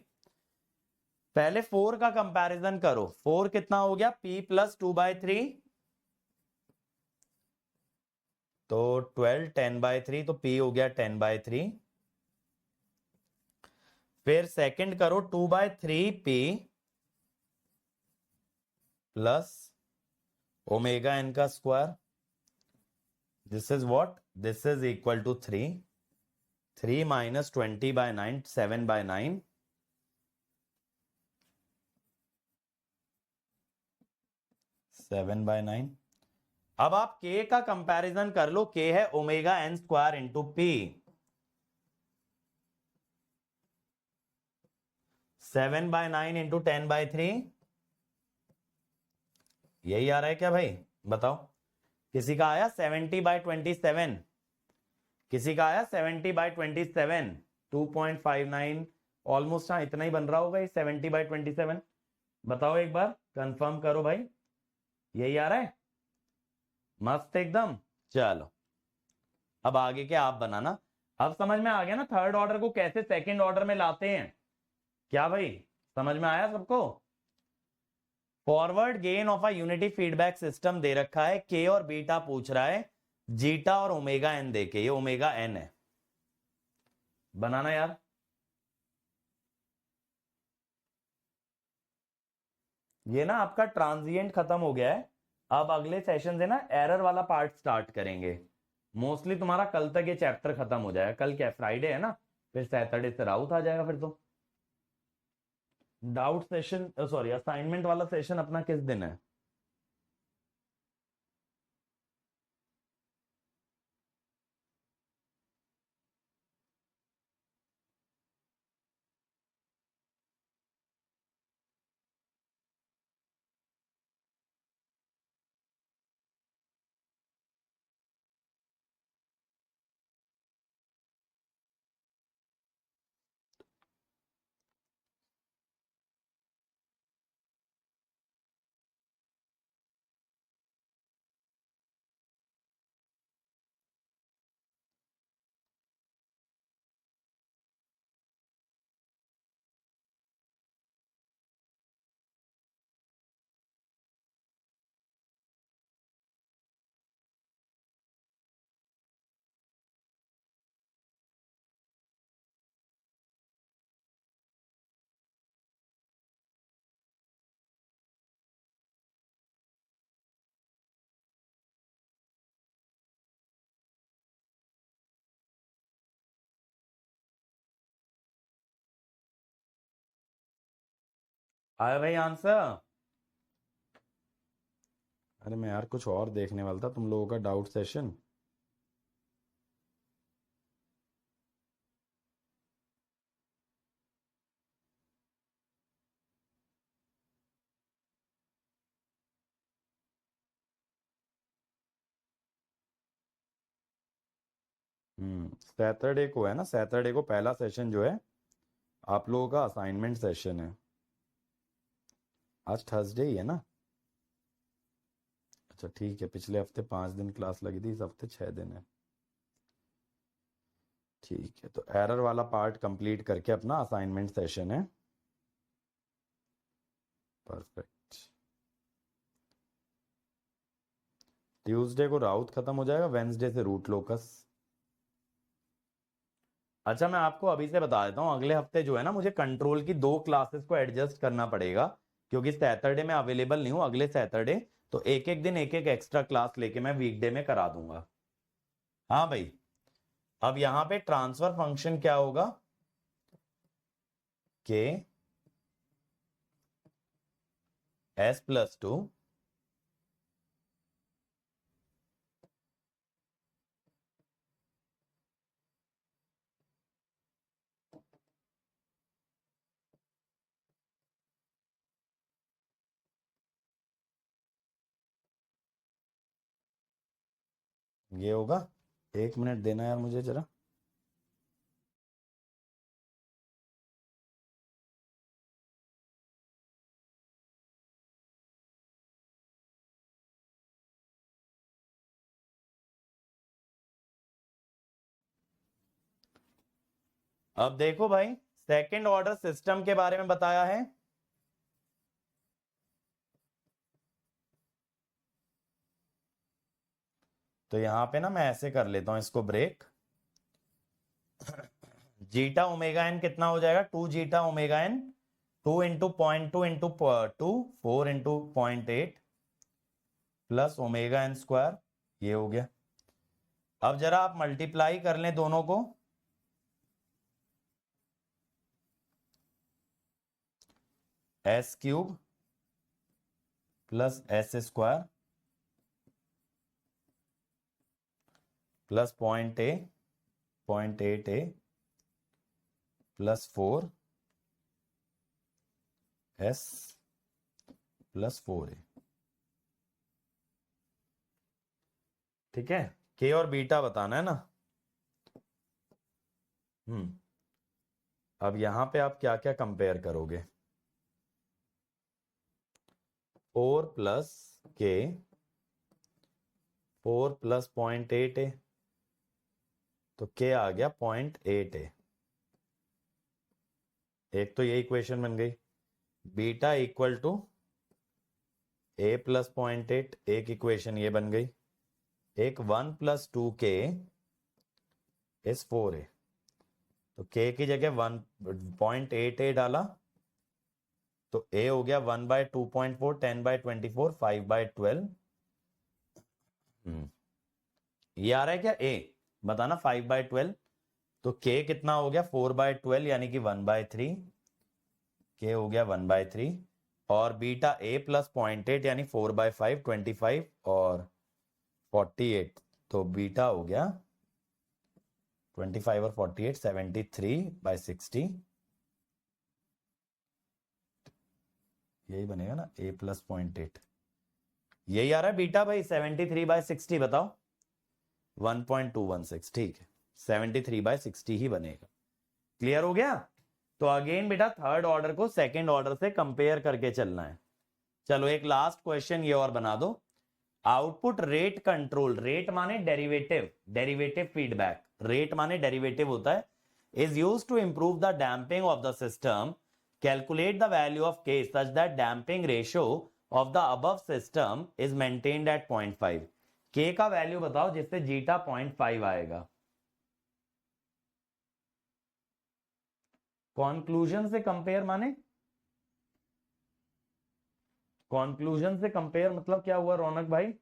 पहले 4 का कंपैरिजन करो। 4 कितना हो गया? P प्लस 2/3, तो 12 10/3, तो P हो गया 10/3। फिर सेकंड करो 2/3 P प्लस ओमेगा एन का square. This is what? This is equal to 3। 3 minus 20/9, 7/9। 7/9। अब आप K का कंपैरिजन कर लो। K है omega N square into P। 7/9 into 10/3, यही आ रहा है क्या भाई? बताओ। किसी का आया 70/27, किसी का आया 70/27, 2.59 ऑलमोस्ट। हाँ इतना ही बन रहा होगा ये 70/27। बताओ एक बार, कंफर्म करो भाई, यही आ रहा है? मस्त एकदम। चलो अब आगे के आप बनाना। अब समझ में आ गया ना थर्ड ऑर्डर को कैसे सेकंड ऑर्डर में लाते हैं? क्या भाई समझ में आया सबको? Forward gain of a unity feedback system दे रखा है, के और बीटा पूछ रहा है, जीटा और ओमेगा एन देके, ये ओमेगा एन है। बनाना यार। ये ना आपका ट्रांजिएंट खत्म हो गया है, अब अगले सेशन से ना एरर वाला पार्ट स्टार्ट करेंगे। मोस्टली तुम्हारा कल तक ये चैप्टर खत्म हो जाएगा। कल क्या फ्राइडे है ना, फिर सैटरडे से राउत आ जाएगा। फिर तो डाउट सेशन, सॉरी असाइनमेंट वाला सेशन अपना किस दिन है? आया भाई आंसर? अरे मैं यार कुछ और देखने वाला था, तुम लोगों का डाउट सेशन। सैटरडे को है ना, सैटरडे को पहला सेशन जो है आप लोगों का असाइनमेंट सेशन है। आज थर्सडे ही है ना? अच्छा ठीक है, पिछले हफ्ते 5 दिन क्लास लगी थी, इस हफ्ते 6 दिन है। ठीक है, तो एरर वाला पार्ट कंप्लीट करके अपना असाइनमेंट सेशन है। परफेक्ट। ट्यूसडे को राउत खत्म हो जाएगा, वेंसडे से रूट लोकस। अच्छा मैं आपको अभी से बता देता हूँ, अगले हफ्ते जो है ना मुझे कंट्रोल की 2 क्लासेस को एडजस्ट करना पड़ेगा, क्योंकि सैटरडे में अवेलेबल नहीं हूँ अगले सैटरडे। तो एक एक दिन एक एक एक्स्ट्रा क्लास लेके मैं वीकडे में करा दूंगा। हाँ भाई, अब यहां पे ट्रांसफर फंक्शन क्या होगा? के S+2 ये होगा। 1 मिनट देना यार मुझे जरा। अब देखो भाई, सेकंड ऑर्डर सिस्टम के बारे में बताया है। तो यहां पे ना मैं ऐसे कर लेता हूं इसको ब्रेक। जीटा ओमेगा एन कितना हो जाएगा? 2 zeta omega n, 2 × 0.2 × 2, 4 × 0.8 plus omega N square, ये हो गया। अब जरा आप मल्टीप्लाई कर लें दोनों को। S³ plus S² plus 0.8A plus 4S plus 4A। ठीक है, के और बीटा बताना है ना। अब यहां पे आप क्या क्या कंपेयर करोगे, 4 प्लस के, 4 प्लस 0.8 है, तो के आ गया 0.8 है। एक तो ये इक्वेशन बन गई। Beta equal to a plus 0.8, एक इक्वेशन ये बन गई। एक 1 प्लस 2 के इज 4 है, तो के की जगह 1.8 ए डाला, तो ए हो गया 1/2.4, 10/24, 5/12। ये आ रहा है क्या ए, बताना 5/12। तो के कितना हो गया 4/12 यानी कि 1/3, के हो गया 1/3। और बीटा ए प्लस 0.8 यानी 4/5, 25 और 48, तो बीटा हो गया 25 और 48, 73/60। यही बनेगा ना, ए प्लस 0.8, यही आ रहा है बीटा भाई, 73/60 बताओ, 1.216, ठीक है, 73/60 ही बनेगा। क्लियर हो गया। तो अगेन बेटा थर्ड ऑर्डर को सेकंड ऑर्डर से कंपेयर करके चलना है। चलो एक लास्ट क्वेश्चन ये और बना दो। आउटपुट रेट कंट्रोल, रेट माने डेरिवेटिव, डेरिवेटिव फीडबैक, रेट माने डेरिवेटिव होता है, is used to improve the damping of the system, calculate the value of k such that damping ratio of the above system is maintained at 0.5। K का value बताओ जिससे zeta 0.5 आएगा। Conclusion से compare माने, conclusion से compare मतलब क्या हुआ रौनक भाई?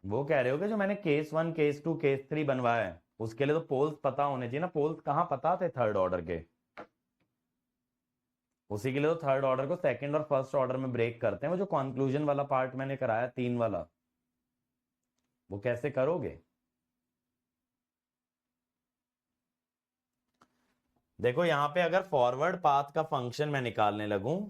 वो कह रहे हो कि जो मैंने केस 1, केस 2, केस 3 बनवाया है, उसके लिए तो पोल्स पता होने चाहिए ना। पोल्स कहाँ पता थे? थर्ड ऑर्डर के। उसी के लिए तो थर्ड ऑर्डर को सेकंड और फर्स्ट ऑर्डर में ब्रेक करते हैं। वो जो कंक्लूजन वाला पार्ट मैंने कराया 3 वाला, वो कैसे करोगे? देखो यहां पे अगर फॉरवर्ड पाथ का फंक्शन मैं निकालने लगूं,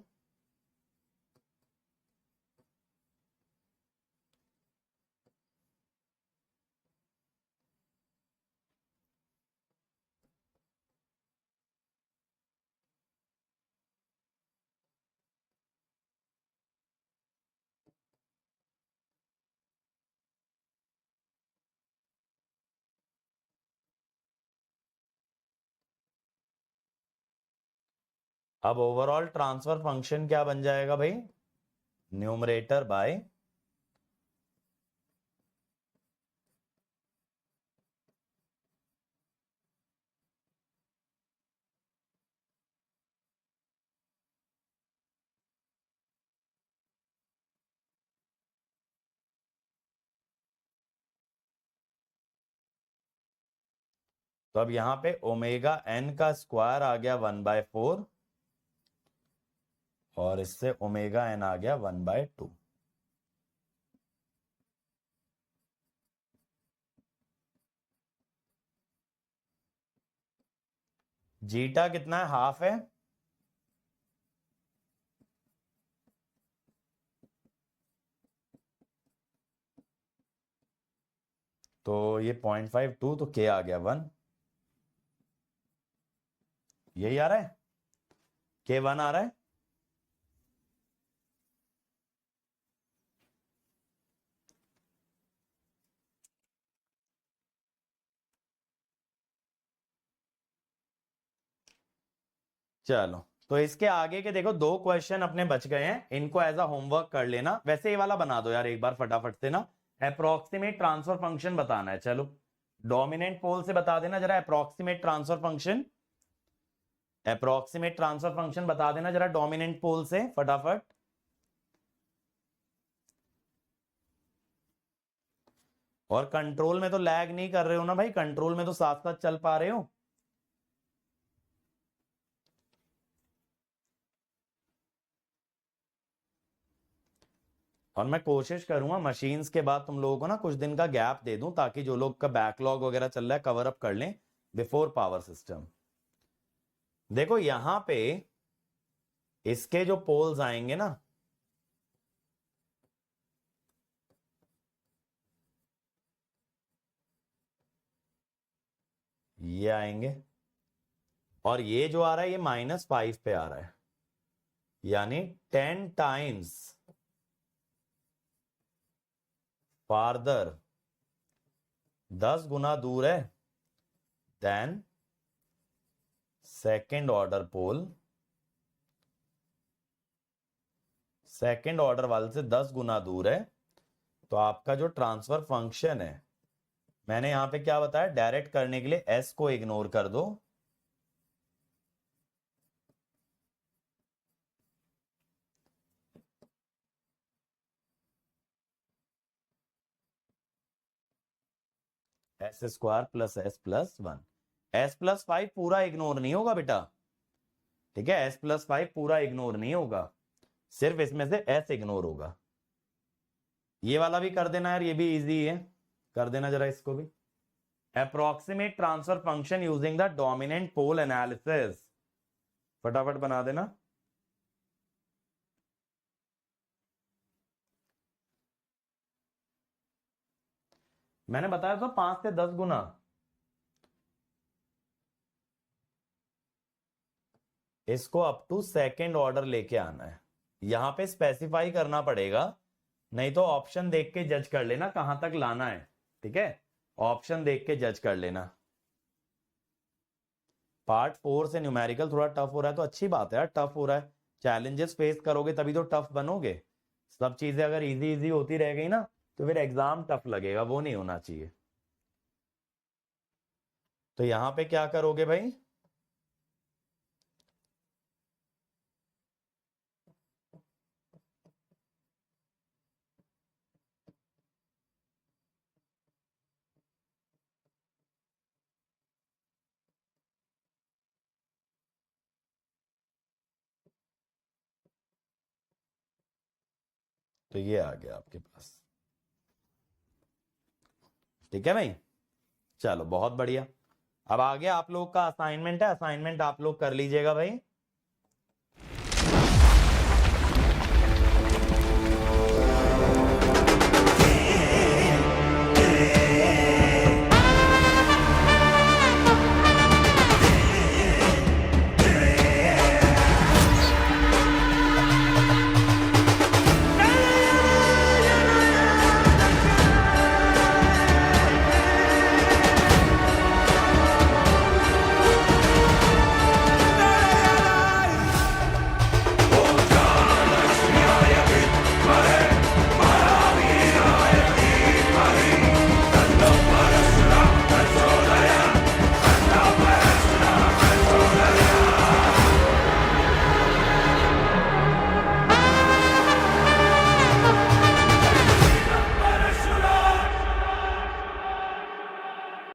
अब ओवरऑल ट्रांसफर फंक्शन क्या बन जाएगा भाई? न्यूमरेटर बाय तो अब यहां पे ओमेगा एन का स्क्वायर आ गया 1/4, और इससे ओमेगा एन आ गया 1/2। जीटा कितना है? हाफ है। तो ये 0.52, तो के आ गया 1। यही आ रहा है, के 1 आ रहा है। चलो तो इसके आगे के देखो 2 क्वेश्चन अपने बच गए हैं, इनको एज अ होमवर्क कर लेना। वैसे ये वाला बना दो यार एक बार फटाफट से ना, अप्रोक्सीमेट ट्रांसफर फंक्शन बताना है। चलो डोमिनेंट पोल से बता देना जरा approximate transfer function, approximate transfer function बता देना जरा डोमिनेंट पोल से फटाफट। और कंट्रोल में तो लैग नहीं कर रहे हो ना भाई? कंट्रोल में तो साथ साथ चल पा रहे हो? और मैं कोशिश करूंगा मशीन्स के बाद तुम लोगों को ना कुछ दिन का गैप दे दूं, ताकि जो लोग का बैकलॉग वगैरह चल रहा है कवर अप कर लें बिफोर पावर सिस्टम। देखो यहां पे इसके जो पोल्स आएंगे ना, ये आएंगे, और ये जो आ रहा है ये -5 पे आ रहा है, यानी 10 टाइम्स फार्दर, 10 गुना दूर है देन सेकेंड ऑर्डर पोल। सेकेंड ऑर्डर वाले से 10 गुना दूर है। तो आपका जो ट्रांसफर फंक्शन है, मैंने यहां पे क्या बताया, डायरेक्ट करने के लिए एस को इग्नोर कर दो, S² प्लस S+1। S+5 पूरा इग्नोर नहीं होगा बेटा, ठीक है, S+5 पूरा इग्नोर नहीं होगा, सिर्फ इसमें से S इग्नोर होगा। ये वाला भी कर देना यार, ये भी इजी है, कर देना जरा इसको भी। Approximate transfer function using the dominant pole analysis, फटाफट बना देना। मैंने बताया था 5 से 10 गुना। इसको अप टू सेकेंड ऑर्डर लेके आना है, यहां पे स्पेसिफाई करना पड़ेगा, नहीं तो ऑप्शन देख के जज कर लेना कहां तक लाना है, ठीक है, ऑप्शन देख के जज कर लेना। पार्ट 4 से न्यूमेरिकल थोड़ा टफ हो रहा है, तो अच्छी बात है यार, टफ हो रहा है, चैलेंजेस फेस करोगे तभी तो टफ बनोगे। सब चीजें अगर इजी इजी होती रह गई ना, तो फिर एग्जाम टफ लगेगा, वो नहीं होना चाहिए। तो यहां पे क्या करोगे भाई, तो ये आ गया आपके पास, ठीक है भाई, चलो बहुत बढ़िया। अब आगे आप लोग का असाइनमेंट है, असाइनमेंट आप लोग कर लीजिएगा भाई।